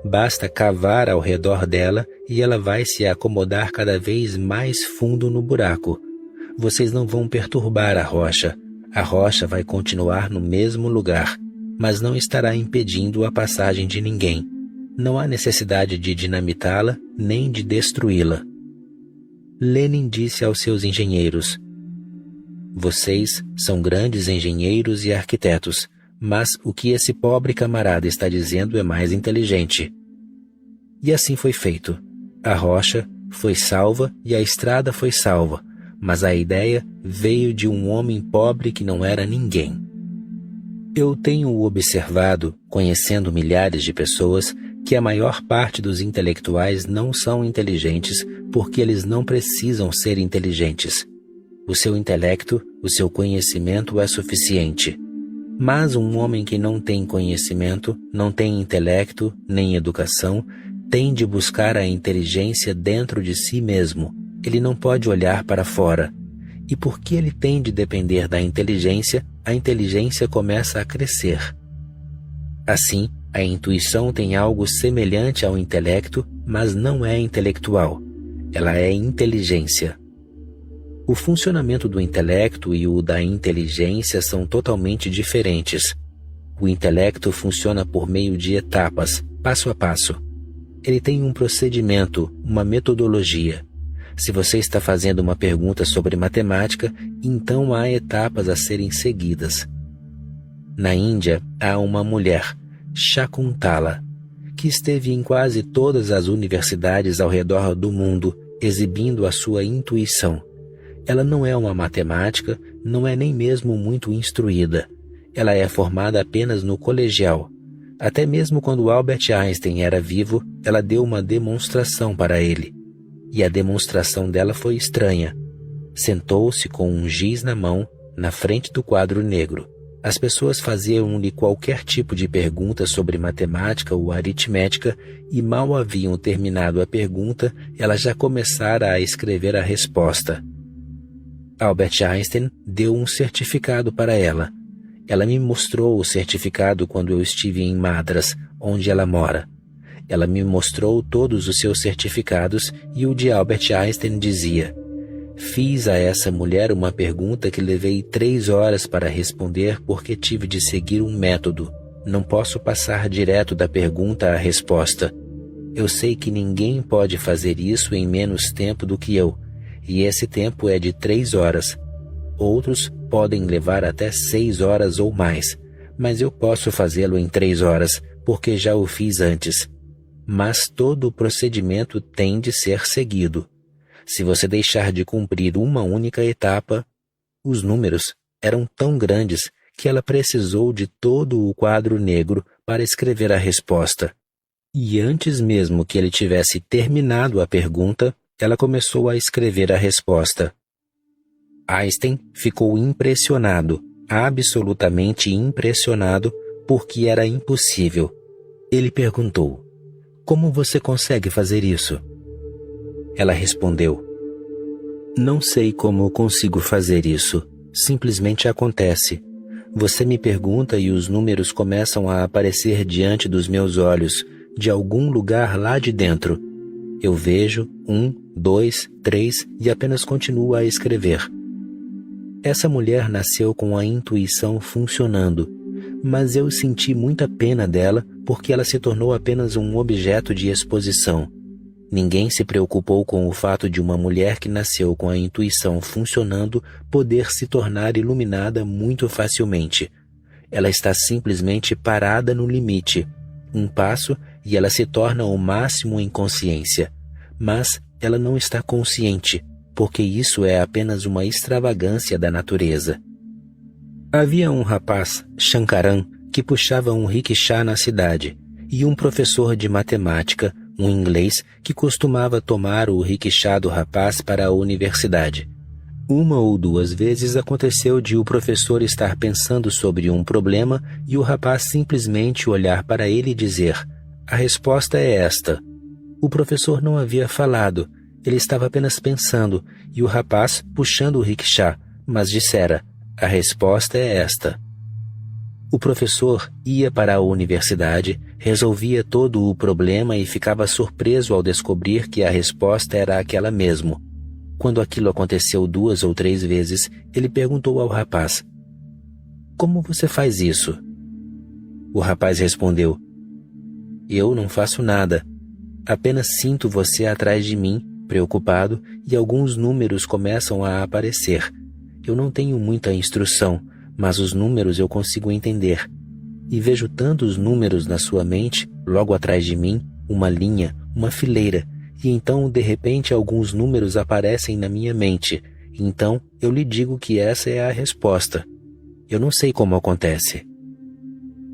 Basta cavar ao redor dela e ela vai se acomodar cada vez mais fundo no buraco. Vocês não vão perturbar a rocha. A rocha vai continuar no mesmo lugar, mas não estará impedindo a passagem de ninguém. Não há necessidade de dinamitá-la nem de destruí-la." Lenin disse aos seus engenheiros: "Vocês são grandes engenheiros e arquitetos, mas o que esse pobre camarada está dizendo é mais inteligente." E assim foi feito. A rocha foi salva e a estrada foi salva, mas a ideia veio de um homem pobre que não era ninguém. Eu tenho observado, conhecendo milhares de pessoas, que a maior parte dos intelectuais não são inteligentes porque eles não precisam ser inteligentes. O seu intelecto, o seu conhecimento é suficiente. Mas um homem que não tem conhecimento, não tem intelecto, nem educação, tem de buscar a inteligência dentro de si mesmo. Ele não pode olhar para fora. E porque ele tem de depender da inteligência, a inteligência começa a crescer. Assim, a intuição tem algo semelhante ao intelecto, mas não é intelectual. Ela é inteligência. O funcionamento do intelecto e o da inteligência são totalmente diferentes. O intelecto funciona por meio de etapas, passo a passo. Ele tem um procedimento, uma metodologia. Se você está fazendo uma pergunta sobre matemática, então há etapas a serem seguidas. Na Índia, há uma mulher, Shakuntala, que esteve em quase todas as universidades ao redor do mundo, exibindo a sua intuição. Ela não é uma matemática, não é nem mesmo muito instruída. Ela é formada apenas no colegial. Até mesmo quando Albert Einstein era vivo, ela deu uma demonstração para ele. E a demonstração dela foi estranha. Sentou-se com um giz na mão, na frente do quadro negro. As pessoas faziam-lhe qualquer tipo de pergunta sobre matemática ou aritmética e mal haviam terminado a pergunta, ela já começara a escrever a resposta. Albert Einstein deu um certificado para ela. Ela me mostrou o certificado quando eu estive em Madras, onde ela mora. Ela me mostrou todos os seus certificados e o de Albert Einstein dizia: fiz a essa mulher uma pergunta que levei 3 horas para responder porque tive de seguir um método. Não posso passar direto da pergunta à resposta. Eu sei que ninguém pode fazer isso em menos tempo do que eu, e esse tempo é de 3 horas. Outros podem levar até 6 horas ou mais, mas eu posso fazê-lo em 3 horas, porque já o fiz antes. Mas todo o procedimento tem de ser seguido. Se você deixar de cumprir uma única etapa, os números eram tão grandes que ela precisou de todo o quadro negro para escrever a resposta. E antes mesmo que ele tivesse terminado a pergunta, ela começou a escrever a resposta. Einstein ficou impressionado, absolutamente impressionado, porque era impossível. Ele perguntou: como você consegue fazer isso? Ela respondeu: não sei como consigo fazer isso. Simplesmente acontece. Você me pergunta e os números começam a aparecer diante dos meus olhos, de algum lugar lá de dentro. Eu vejo 1, 2, 3 e apenas continuo a escrever. Essa mulher nasceu com a intuição funcionando, mas eu senti muita pena dela porque ela se tornou apenas um objeto de exposição. Ninguém se preocupou com o fato de uma mulher que nasceu com a intuição funcionando poder se tornar iluminada muito facilmente. Ela está simplesmente parada no limite. Um passo e ela se torna o máximo em consciência. Mas ela não está consciente, porque isso é apenas uma extravagância da natureza. Havia um rapaz, Shankaran, que puxava um rickshaw na cidade, e um professor de matemática, um inglês, que costumava tomar o rickshaw do rapaz para a universidade. Uma ou 2 vezes aconteceu de o professor estar pensando sobre um problema e o rapaz simplesmente olhar para ele e dizer: a resposta é esta. O professor não havia falado, ele estava apenas pensando, e o rapaz puxando o rickshaw, mas dissera: a resposta é esta. O professor ia para a universidade, resolvia todo o problema e ficava surpreso ao descobrir que a resposta era aquela mesmo. Quando aquilo aconteceu 2 ou 3 vezes, ele perguntou ao rapaz: como você faz isso? O rapaz respondeu: eu não faço nada. Apenas sinto você atrás de mim, preocupado, e alguns números começam a aparecer. Eu não tenho muita instrução, mas os números eu consigo entender. E vejo tantos números na sua mente, logo atrás de mim, uma linha, uma fileira, e então, de repente, alguns números aparecem na minha mente. Então, eu lhe digo que essa é a resposta. Eu não sei como acontece.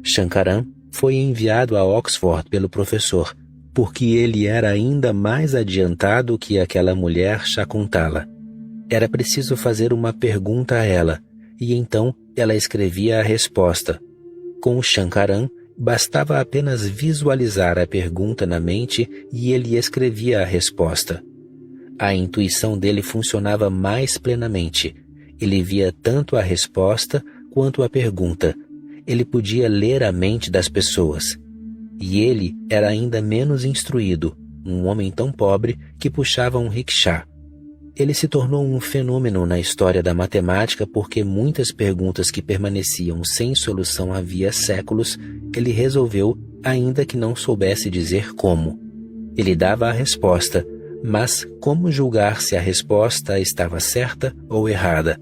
Shankaran foi enviado a Oxford pelo professor, porque ele era ainda mais adiantado que aquela mulher Shakuntala. Era preciso fazer uma pergunta a ela, e então ela escrevia a resposta. Com o Shankaran, bastava apenas visualizar a pergunta na mente e ele escrevia a resposta. A intuição dele funcionava mais plenamente. Ele via tanto a resposta quanto a pergunta. Ele podia ler a mente das pessoas. E ele era ainda menos instruído, um homem tão pobre que puxava um rickshaw. Ele se tornou um fenômeno na história da matemática porque muitas perguntas que permaneciam sem solução havia séculos, ele resolveu, ainda que não soubesse dizer como. Ele dava a resposta, mas como julgar se a resposta estava certa ou errada?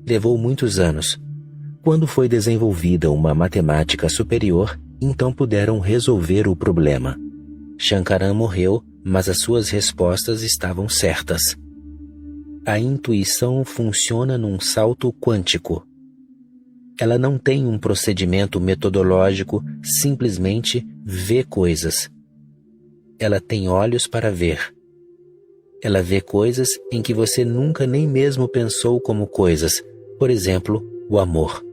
Levou muitos anos. Quando foi desenvolvida uma matemática superior, então puderam resolver o problema. Shankaran morreu, mas as suas respostas estavam certas. A intuição funciona num salto quântico. Ela não tem um procedimento metodológico, simplesmente vê coisas. Ela tem olhos para ver. Ela vê coisas em que você nunca nem mesmo pensou como coisas. Por exemplo, o amor.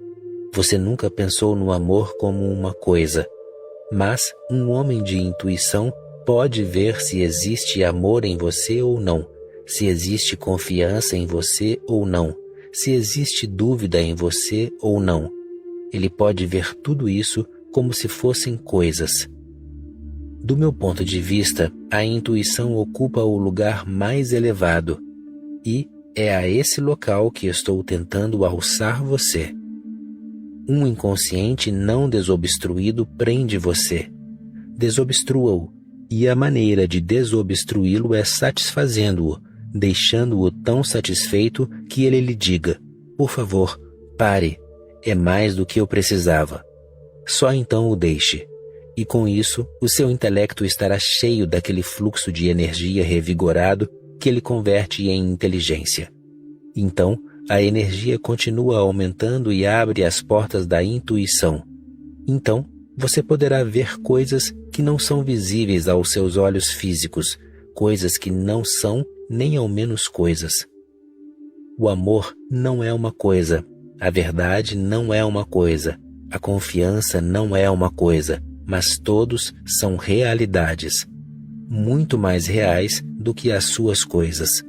Você nunca pensou no amor como uma coisa. Mas um homem de intuição pode ver se existe amor em você ou não, se existe confiança em você ou não, se existe dúvida em você ou não. Ele pode ver tudo isso como se fossem coisas. Do meu ponto de vista, a intuição ocupa o lugar mais elevado, e é a esse local que estou tentando alçar você. Um inconsciente não desobstruído prende você. Desobstrua-o, e a maneira de desobstruí-lo é satisfazendo-o, deixando-o tão satisfeito que ele lhe diga: por favor, pare, é mais do que eu precisava. Só então o deixe. E com isso, o seu intelecto estará cheio daquele fluxo de energia revigorado que ele converte em inteligência. Então, a energia continua aumentando e abre as portas da intuição. Então, você poderá ver coisas que não são visíveis aos seus olhos físicos, coisas que não são nem ao menos coisas. O amor não é uma coisa, a verdade não é uma coisa, a confiança não é uma coisa, mas todos são realidades, muito mais reais do que as suas coisas.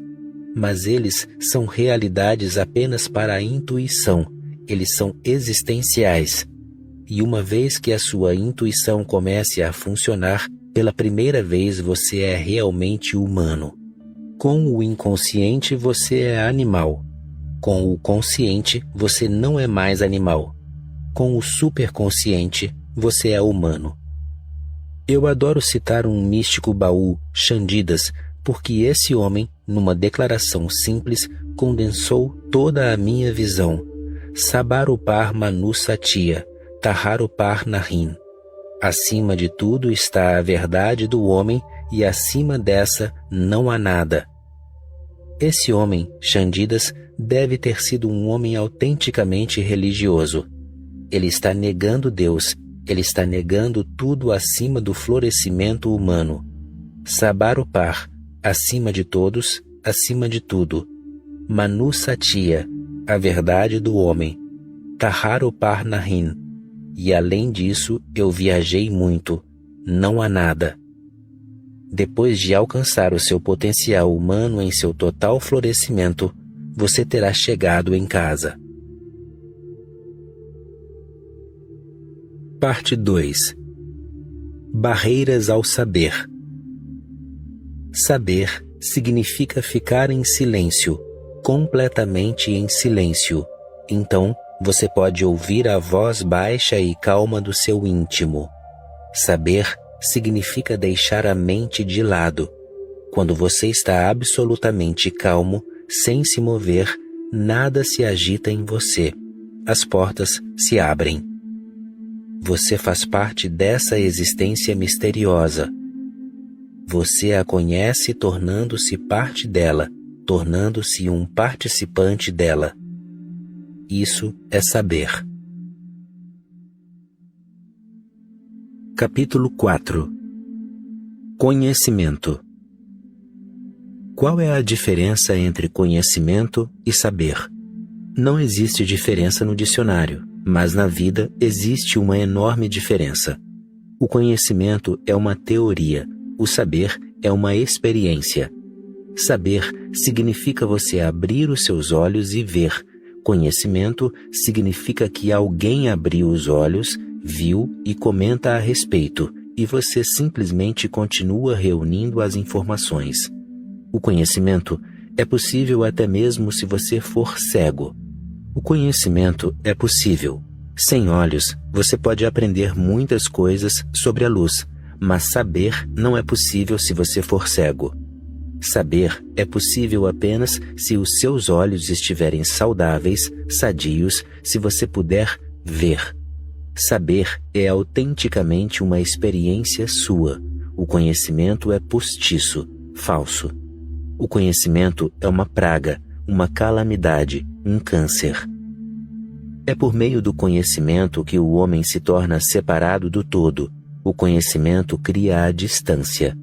Mas eles são realidades apenas para a intuição, eles são existenciais. E uma vez que a sua intuição comece a funcionar, pela primeira vez você é realmente humano. Com o inconsciente você é animal. Com o consciente você não é mais animal. Com o superconsciente você é humano. Eu adoro citar um místico baú, Chandidas, porque esse homem, numa declaração simples, condensou toda a minha visão. Sabarupar Manu Satya, Taharupar Nahin. Acima de tudo está a verdade do homem e acima dessa não há nada. Esse homem, Chandidas, deve ter sido um homem autenticamente religioso. Ele está negando Deus, ele está negando tudo acima do florescimento humano. Sabarupar, acima de todos, acima de tudo. Manu Satya, a verdade do homem. Taharupar Nahin. E além disso, eu viajei muito. Não há nada. Depois de alcançar o seu potencial humano em seu total florescimento, você terá chegado em casa. Parte 2. Barreiras ao saber. Saber significa ficar em silêncio, completamente em silêncio. Então, você pode ouvir a voz baixa e calma do seu íntimo. Saber significa deixar a mente de lado. Quando você está absolutamente calmo, sem se mover, nada se agita em você. As portas se abrem. Você faz parte dessa existência misteriosa. Você a conhece tornando-se parte dela, tornando-se um participante dela. Isso é saber. Capítulo 4. Conhecimento. Qual é a diferença entre conhecimento e saber? Não existe diferença no dicionário, mas na vida existe uma enorme diferença. O conhecimento é uma teoria, o saber é uma experiência. Saber significa você abrir os seus olhos e ver. Conhecimento significa que alguém abriu os olhos, viu e comenta a respeito, e você simplesmente continua reunindo as informações. O conhecimento é possível até mesmo se você for cego. O conhecimento é possível. Sem olhos, você pode aprender muitas coisas sobre a luz, mas saber não é possível se você for cego. Saber é possível apenas se os seus olhos estiverem saudáveis, sadios, se você puder ver. Saber é autenticamente uma experiência sua. O conhecimento é postiço, falso. O conhecimento é uma praga, uma calamidade, um câncer. É por meio do conhecimento que o homem se torna separado do todo. O conhecimento cria a distância.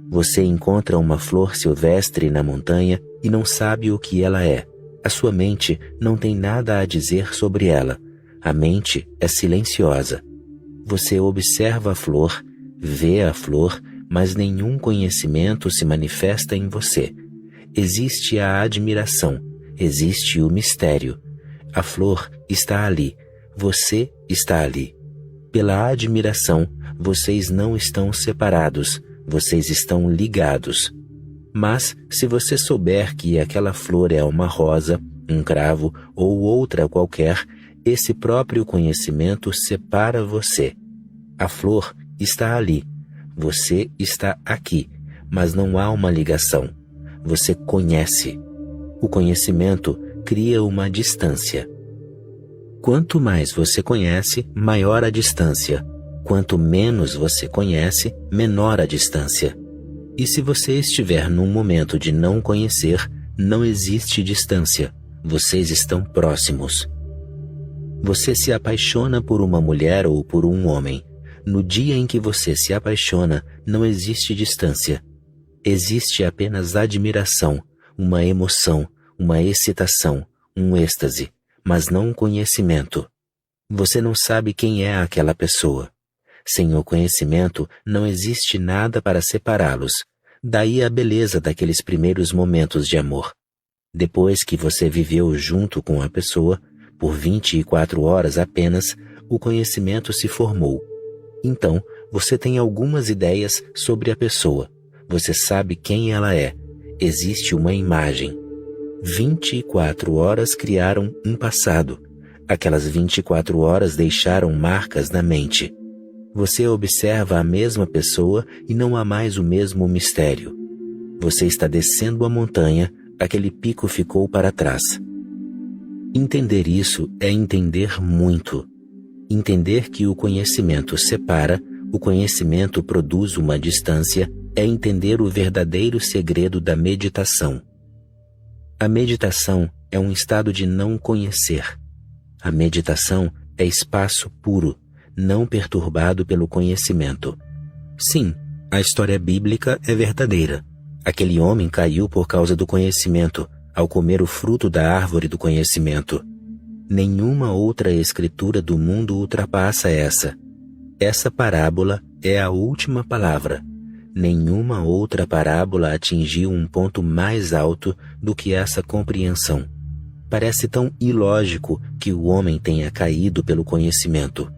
Você encontra uma flor silvestre na montanha e não sabe o que ela é. A sua mente não tem nada a dizer sobre ela. A mente é silenciosa. Você observa a flor, vê a flor, mas nenhum conhecimento se manifesta em você. Existe a admiração, existe o mistério. A flor está ali, você está ali. Pela admiração, vocês não estão separados, vocês estão ligados. Mas, se você souber que aquela flor é uma rosa, um cravo ou outra qualquer, esse próprio conhecimento separa você. A flor está ali, você está aqui, mas não há uma ligação. Você conhece. O conhecimento cria uma distância. Quanto mais você conhece, maior a distância. Quanto menos você conhece, menor a distância. E se você estiver num momento de não conhecer, não existe distância. Vocês estão próximos. Você se apaixona por uma mulher ou por um homem. No dia em que você se apaixona, não existe distância. Existe apenas admiração, uma emoção, uma excitação, um êxtase, mas não conhecimento. Você não sabe quem é aquela pessoa. Sem o conhecimento, não existe nada para separá-los. Daí a beleza daqueles primeiros momentos de amor. Depois que você viveu junto com a pessoa, por 24 horas apenas, o conhecimento se formou. Então, você tem algumas ideias sobre a pessoa. Você sabe quem ela é. Existe uma imagem. 24 horas criaram um passado. Aquelas 24 horas deixaram marcas na mente. Você observa a mesma pessoa e não há mais o mesmo mistério. Você está descendo a montanha, aquele pico ficou para trás. Entender isso é entender muito. Entender que o conhecimento separa, o conhecimento produz uma distância, é entender o verdadeiro segredo da meditação. A meditação é um estado de não conhecer. A meditação é espaço puro, não perturbado pelo conhecimento. Sim, a história bíblica é verdadeira. Aquele homem caiu por causa do conhecimento, ao comer o fruto da árvore do conhecimento. Nenhuma outra escritura do mundo ultrapassa essa. Essa parábola é a última palavra. Nenhuma outra parábola atingiu um ponto mais alto do que essa compreensão. Parece tão ilógico que o homem tenha caído pelo conhecimento.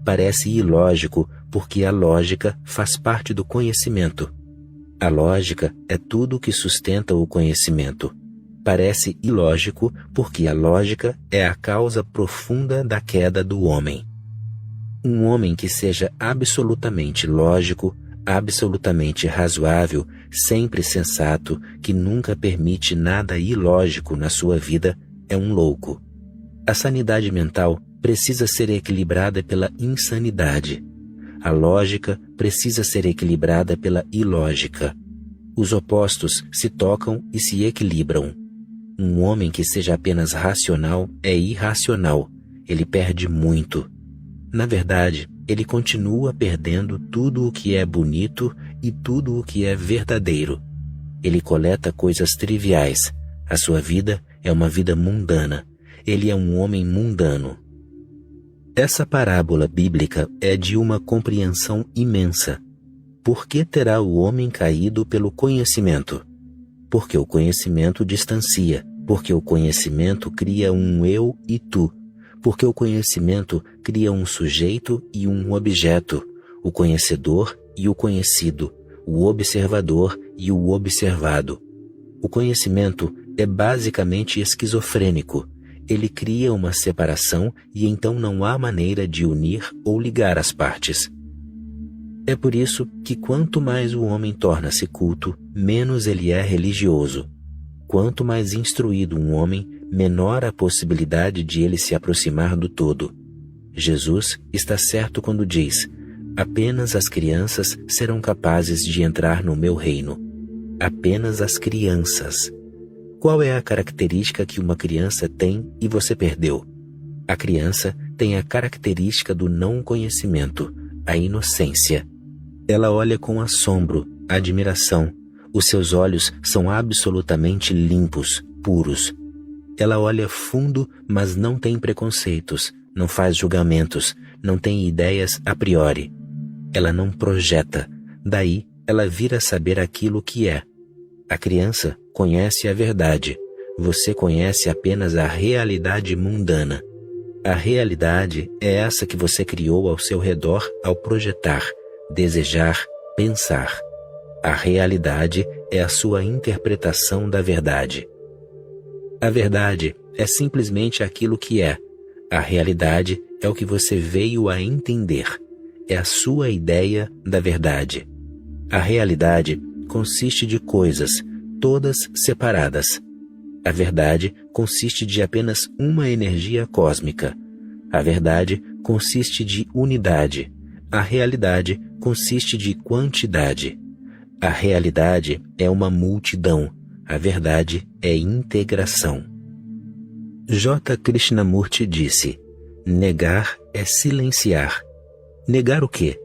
Parece ilógico porque a lógica faz parte do conhecimento. A lógica é tudo que sustenta o conhecimento. Parece ilógico porque a lógica é a causa profunda da queda do homem. Um homem que seja absolutamente lógico, absolutamente razoável, sempre sensato, que nunca permite nada ilógico na sua vida, é um louco. A sanidade mental precisa ser equilibrada pela insanidade. A lógica precisa ser equilibrada pela ilógica. Os opostos se tocam e se equilibram. Um homem que seja apenas racional é irracional. Ele perde muito. Na verdade, ele continua perdendo tudo o que é bonito e tudo o que é verdadeiro. Ele coleta coisas triviais. A sua vida é uma vida mundana. Ele é um homem mundano. Essa parábola bíblica é de uma compreensão imensa. Por que terá o homem caído pelo conhecimento? Porque o conhecimento distancia, porque o conhecimento cria um eu e tu, porque o conhecimento cria um sujeito e um objeto, o conhecedor e o conhecido, o observador e o observado. O conhecimento é basicamente esquizofrênico. Ele cria uma separação e então não há maneira de unir ou ligar as partes. É por isso que quanto mais o homem torna-se culto, menos ele é religioso. Quanto mais instruído um homem, menor a possibilidade de ele se aproximar do todo. Jesus está certo quando diz: apenas as crianças serão capazes de entrar no meu reino. Apenas as crianças. Qual é a característica que uma criança tem e você perdeu? A criança tem a característica do não conhecimento, a inocência. Ela olha com assombro, admiração. Os seus olhos são absolutamente limpos, puros. Ela olha fundo, mas não tem preconceitos, não faz julgamentos, não tem ideias a priori. Ela não projeta, daí ela vira saber aquilo que é. A criança conhece a verdade, você conhece apenas a realidade mundana. A realidade é essa que você criou ao seu redor ao projetar, desejar, pensar. A realidade é a sua interpretação da verdade. A verdade é simplesmente aquilo que é. A realidade é o que você veio a entender. É a sua ideia da verdade. A realidade consiste de coisas, todas separadas. A verdade consiste de apenas uma energia cósmica. A verdade consiste de unidade. A realidade consiste de quantidade. A realidade é uma multidão. A verdade é integração. J. Krishnamurti disse: negar é silenciar. Negar o quê?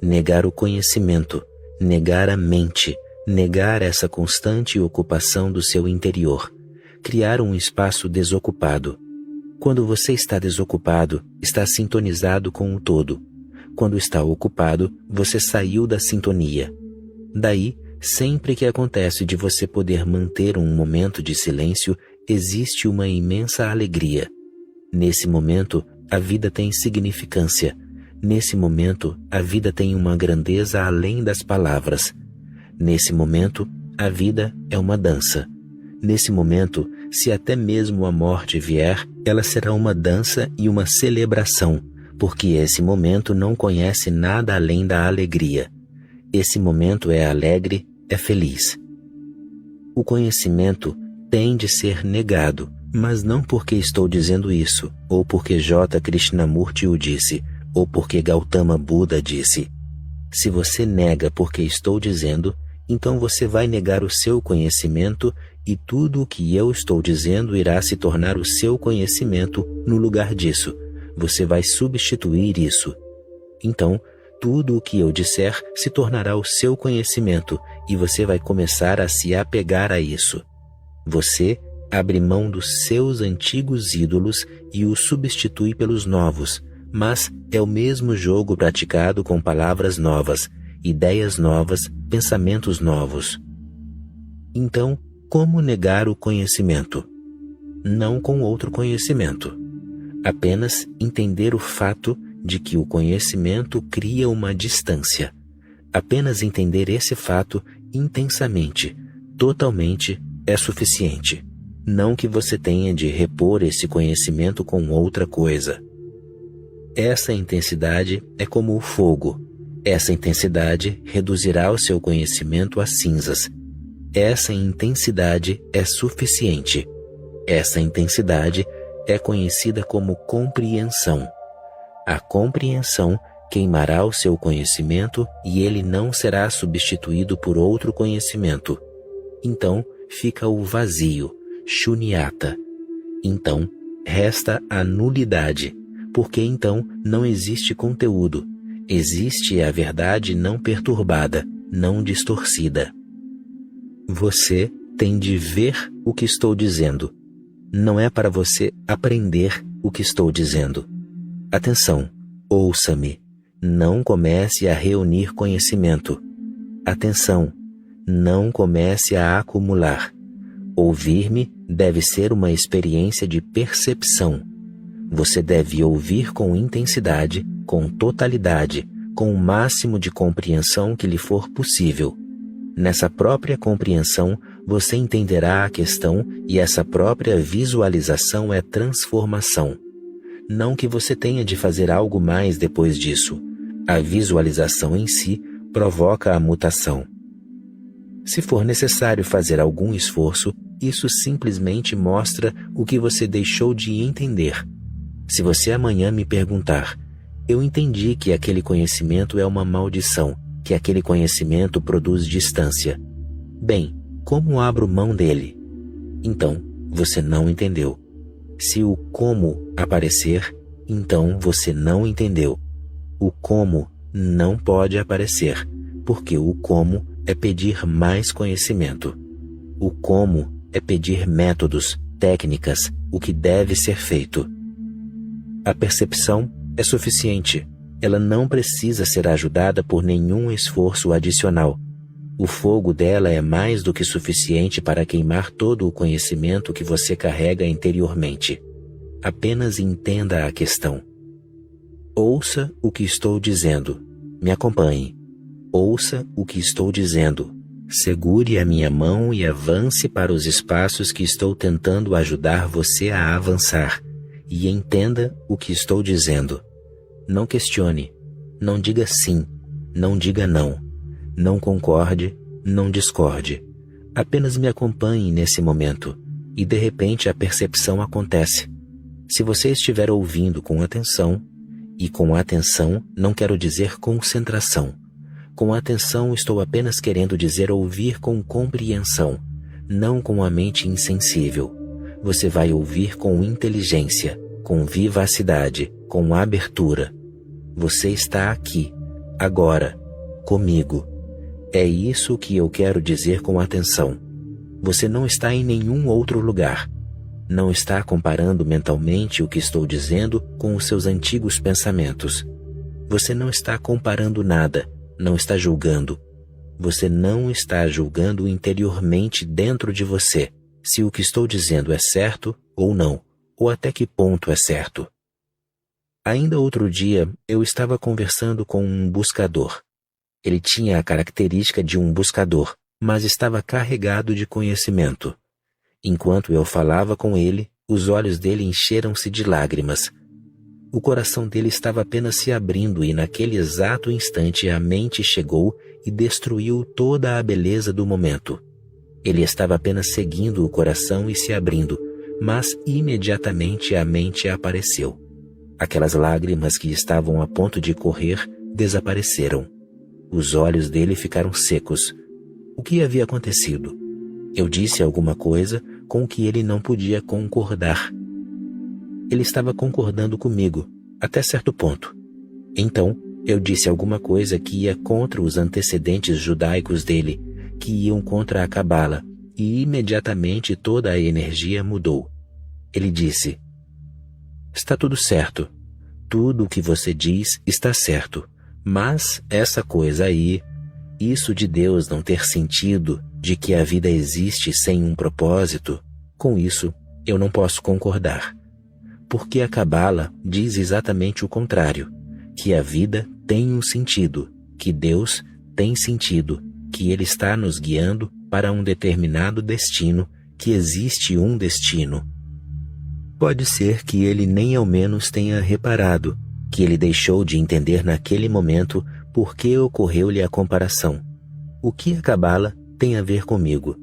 Negar o conhecimento, negar a mente, negar essa constante ocupação do seu interior, criar um espaço desocupado. Quando você está desocupado, está sintonizado com o todo. Quando está ocupado, você saiu da sintonia. Daí, sempre que acontece de você poder manter um momento de silêncio, existe uma imensa alegria. Nesse momento, a vida tem significância. Nesse momento, a vida tem uma grandeza além das palavras. Nesse momento, a vida é uma dança. Nesse momento, se até mesmo a morte vier, ela será uma dança e uma celebração, porque esse momento não conhece nada além da alegria. Esse momento é alegre, é feliz. O conhecimento tem de ser negado, mas não porque estou dizendo isso, ou porque J. Krishnamurti o disse, ou porque Gautama Buda disse. Se você nega porque estou dizendo, então você vai negar o seu conhecimento e tudo o que eu estou dizendo irá se tornar o seu conhecimento no lugar disso. Você vai substituir isso. Então, tudo o que eu disser se tornará o seu conhecimento e você vai começar a se apegar a isso. Você abre mão dos seus antigos ídolos e os substitui pelos novos, mas é o mesmo jogo praticado com palavras novas, ideias novas, pensamentos novos. Então, como negar o conhecimento? Não com outro conhecimento. Apenas entender o fato de que o conhecimento cria uma distância. Apenas entender esse fato intensamente, totalmente, é suficiente. Não que você tenha de repor esse conhecimento com outra coisa. Essa intensidade é como o fogo. Essa intensidade reduzirá o seu conhecimento a cinzas. Essa intensidade é suficiente. Essa intensidade é conhecida como compreensão. A compreensão queimará o seu conhecimento e ele não será substituído por outro conhecimento. Então fica o vazio, shunyata. Então resta a nulidade, porque então não existe conteúdo, Existe a verdade não perturbada, não distorcida. Você tem de ver o que estou dizendo. Não é para você aprender o que estou dizendo. Atenção, ouça-me. Não comece a reunir conhecimento. Atenção, não comece a acumular. Ouvir-me deve ser uma experiência de percepção. Você deve ouvir com intensidade, com totalidade, com o máximo de compreensão que lhe for possível. Nessa própria compreensão, você entenderá a questão e essa própria visualização é transformação. Não que você tenha de fazer algo mais depois disso. A visualização em si provoca a mutação. Se for necessário fazer algum esforço, isso simplesmente mostra o que você deixou de entender. Se você amanhã me perguntar, eu entendi que aquele conhecimento é uma maldição, que aquele conhecimento produz distância. Bem, como abro mão dele? Então, você não entendeu. Se o como aparecer, então você não entendeu. O como não pode aparecer, porque o como é pedir mais conhecimento. O como é pedir métodos, técnicas, o que deve ser feito. A percepção é suficiente. Ela não precisa ser ajudada por nenhum esforço adicional. O fogo dela é mais do que suficiente para queimar todo o conhecimento que você carrega interiormente. Apenas entenda a questão. Ouça o que estou dizendo. Me acompanhe. Ouça o que estou dizendo. Segure a minha mão e avance para os espaços que estou tentando ajudar você a avançar. E entenda o que estou dizendo. Não questione. Não diga sim. Não diga não. Não concorde. Não discorde. Apenas me acompanhe nesse momento. E de repente a percepção acontece. Se você estiver ouvindo com atenção, e com atenção não quero dizer concentração. Com atenção estou apenas querendo dizer ouvir com compreensão, não com a mente insensível. Você vai ouvir com inteligência, com vivacidade, com abertura. Você está aqui, agora, comigo. É isso que eu quero dizer com atenção. Você não está em nenhum outro lugar. Não está comparando mentalmente o que estou dizendo com os seus antigos pensamentos. Você não está comparando nada, não está julgando. Você não está julgando interiormente dentro de você se o que estou dizendo é certo ou não, ou até que ponto é certo. Ainda outro dia, eu estava conversando com um buscador. Ele tinha a característica de um buscador, mas estava carregado de conhecimento. Enquanto eu falava com ele, os olhos dele encheram-se de lágrimas. O coração dele estava apenas se abrindo e naquele exato instante a mente chegou e destruiu toda a beleza do momento. Ele estava apenas seguindo o coração e se abrindo, mas imediatamente a mente apareceu. Aquelas lágrimas que estavam a ponto de correr desapareceram. Os olhos dele ficaram secos. O que havia acontecido? Eu disse alguma coisa com que ele não podia concordar. Ele estava concordando comigo, até certo ponto. Então, eu disse alguma coisa que ia contra os antecedentes judaicos dele, que iam contra a Cabala, e imediatamente toda a energia mudou. Ele disse: está tudo certo. Tudo o que você diz está certo. Mas essa coisa aí, isso de Deus não ter sentido, de que a vida existe sem um propósito, com isso eu não posso concordar. Porque a Cabala diz exatamente o contrário, que a vida tem um sentido, que Deus tem sentido, que Ele está nos guiando para um determinado destino, que existe um destino. Pode ser que ele nem ao menos tenha reparado, que ele deixou de entender naquele momento por que ocorreu-lhe a comparação. O que a Cabala tem a ver comigo?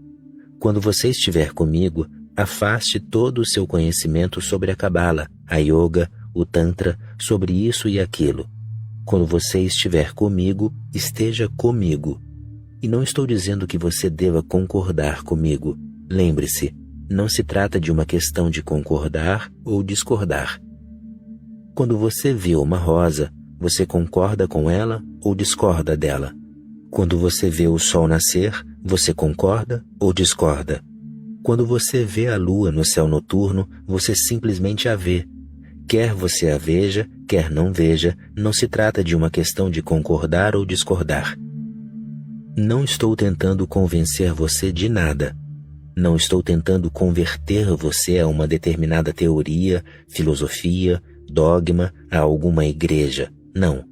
Quando você estiver comigo, afaste todo o seu conhecimento sobre a Cabala, a Yoga, o Tantra, sobre isso e aquilo. Quando você estiver comigo, esteja comigo. E não estou dizendo que você deva concordar comigo. Lembre-se, não se trata de uma questão de concordar ou discordar. Quando você vê uma rosa, você concorda com ela ou discorda dela? Quando você vê o sol nascer, você concorda ou discorda? Quando você vê a lua no céu noturno, você simplesmente a vê. Quer você a veja, quer não veja, não se trata de uma questão de concordar ou discordar. Não estou tentando convencer você de nada. Não estou tentando converter você a uma determinada teoria, filosofia, dogma, a alguma igreja. Não.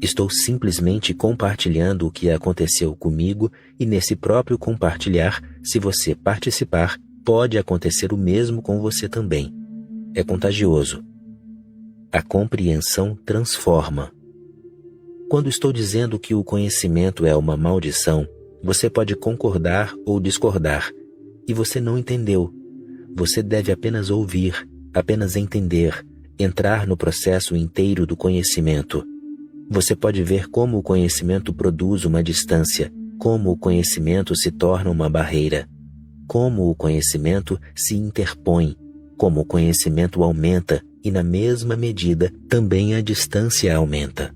Estou simplesmente compartilhando o que aconteceu comigo e nesse próprio compartilhar, se você participar, pode acontecer o mesmo com você também. É contagioso. A compreensão transforma. Quando estou dizendo que o conhecimento é uma maldição, você pode concordar ou discordar, e você não entendeu. Você deve apenas ouvir, apenas entender, entrar no processo inteiro do conhecimento. Você pode ver como o conhecimento produz uma distância, como o conhecimento se torna uma barreira, como o conhecimento se interpõe, como o conhecimento aumenta e, na mesma medida, também a distância aumenta.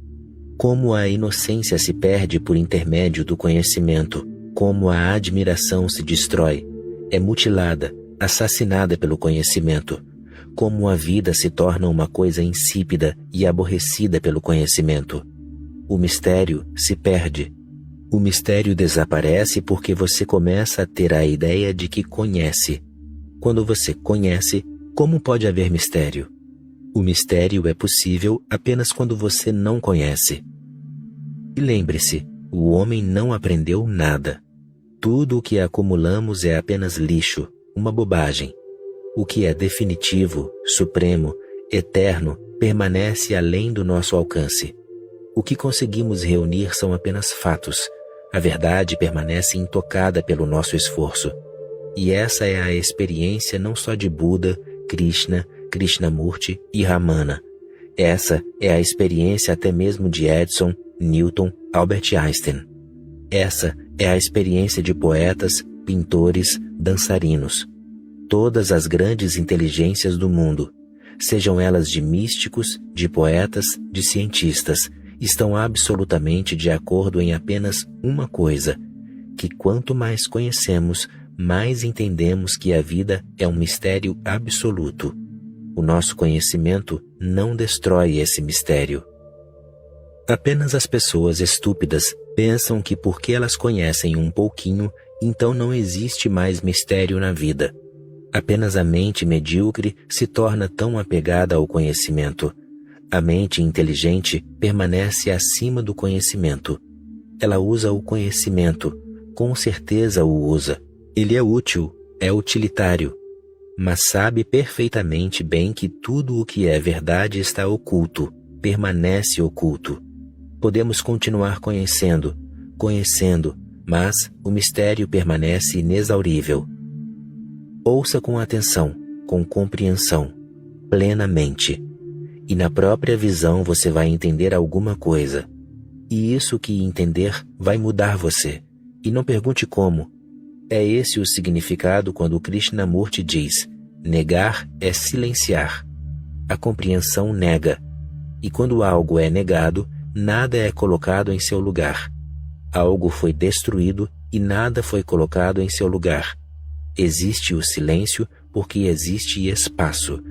Como a inocência se perde por intermédio do conhecimento, como a admiração se destrói, é mutilada, assassinada pelo conhecimento, como a vida se torna uma coisa insípida e aborrecida pelo conhecimento. O mistério se perde. O mistério desaparece porque você começa a ter a ideia de que conhece. Quando você conhece, como pode haver mistério? O mistério é possível apenas quando você não conhece. E lembre-se, o homem não aprendeu nada. Tudo o que acumulamos é apenas lixo, uma bobagem. O que é definitivo, supremo, eterno, permanece além do nosso alcance. O que conseguimos reunir são apenas fatos. A verdade permanece intocada pelo nosso esforço. E essa é a experiência não só de Buda, Krishna, Krishnamurti e Ramana. Essa é a experiência até mesmo de Edison, Newton, Albert Einstein. Essa é a experiência de poetas, pintores, dançarinos. Todas as grandes inteligências do mundo, sejam elas de místicos, de poetas, de cientistas, estão absolutamente de acordo em apenas uma coisa, que quanto mais conhecemos, mais entendemos que a vida é um mistério absoluto. O nosso conhecimento não destrói esse mistério. Apenas as pessoas estúpidas pensam que porque elas conhecem um pouquinho, então não existe mais mistério na vida. Apenas a mente medíocre se torna tão apegada ao conhecimento. A mente inteligente permanece acima do conhecimento. Ela usa o conhecimento, com certeza o usa. Ele é útil, é utilitário, mas sabe perfeitamente bem que tudo o que é verdade está oculto, permanece oculto. Podemos continuar conhecendo, mas o mistério permanece inexaurível. Ouça com atenção, com compreensão, plenamente. E na própria visão você vai entender alguma coisa. E isso que entender vai mudar você. E não pergunte como. É esse o significado quando Krishnamurti diz: negar é silenciar. A compreensão nega. E quando algo é negado, nada é colocado em seu lugar. Algo foi destruído e nada foi colocado em seu lugar. Existe o silêncio porque existe espaço.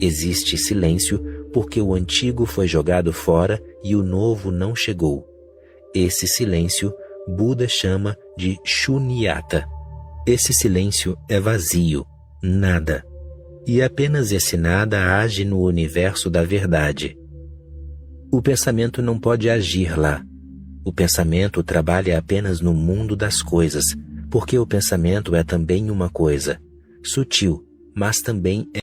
Existe silêncio porque o antigo foi jogado fora e o novo não chegou. Esse silêncio Buda chama de Shunyata. Esse silêncio é vazio, nada. E apenas esse nada age no universo da verdade. O pensamento não pode agir lá. O pensamento trabalha apenas no mundo das coisas, porque o pensamento é também uma coisa, sutil, mas também é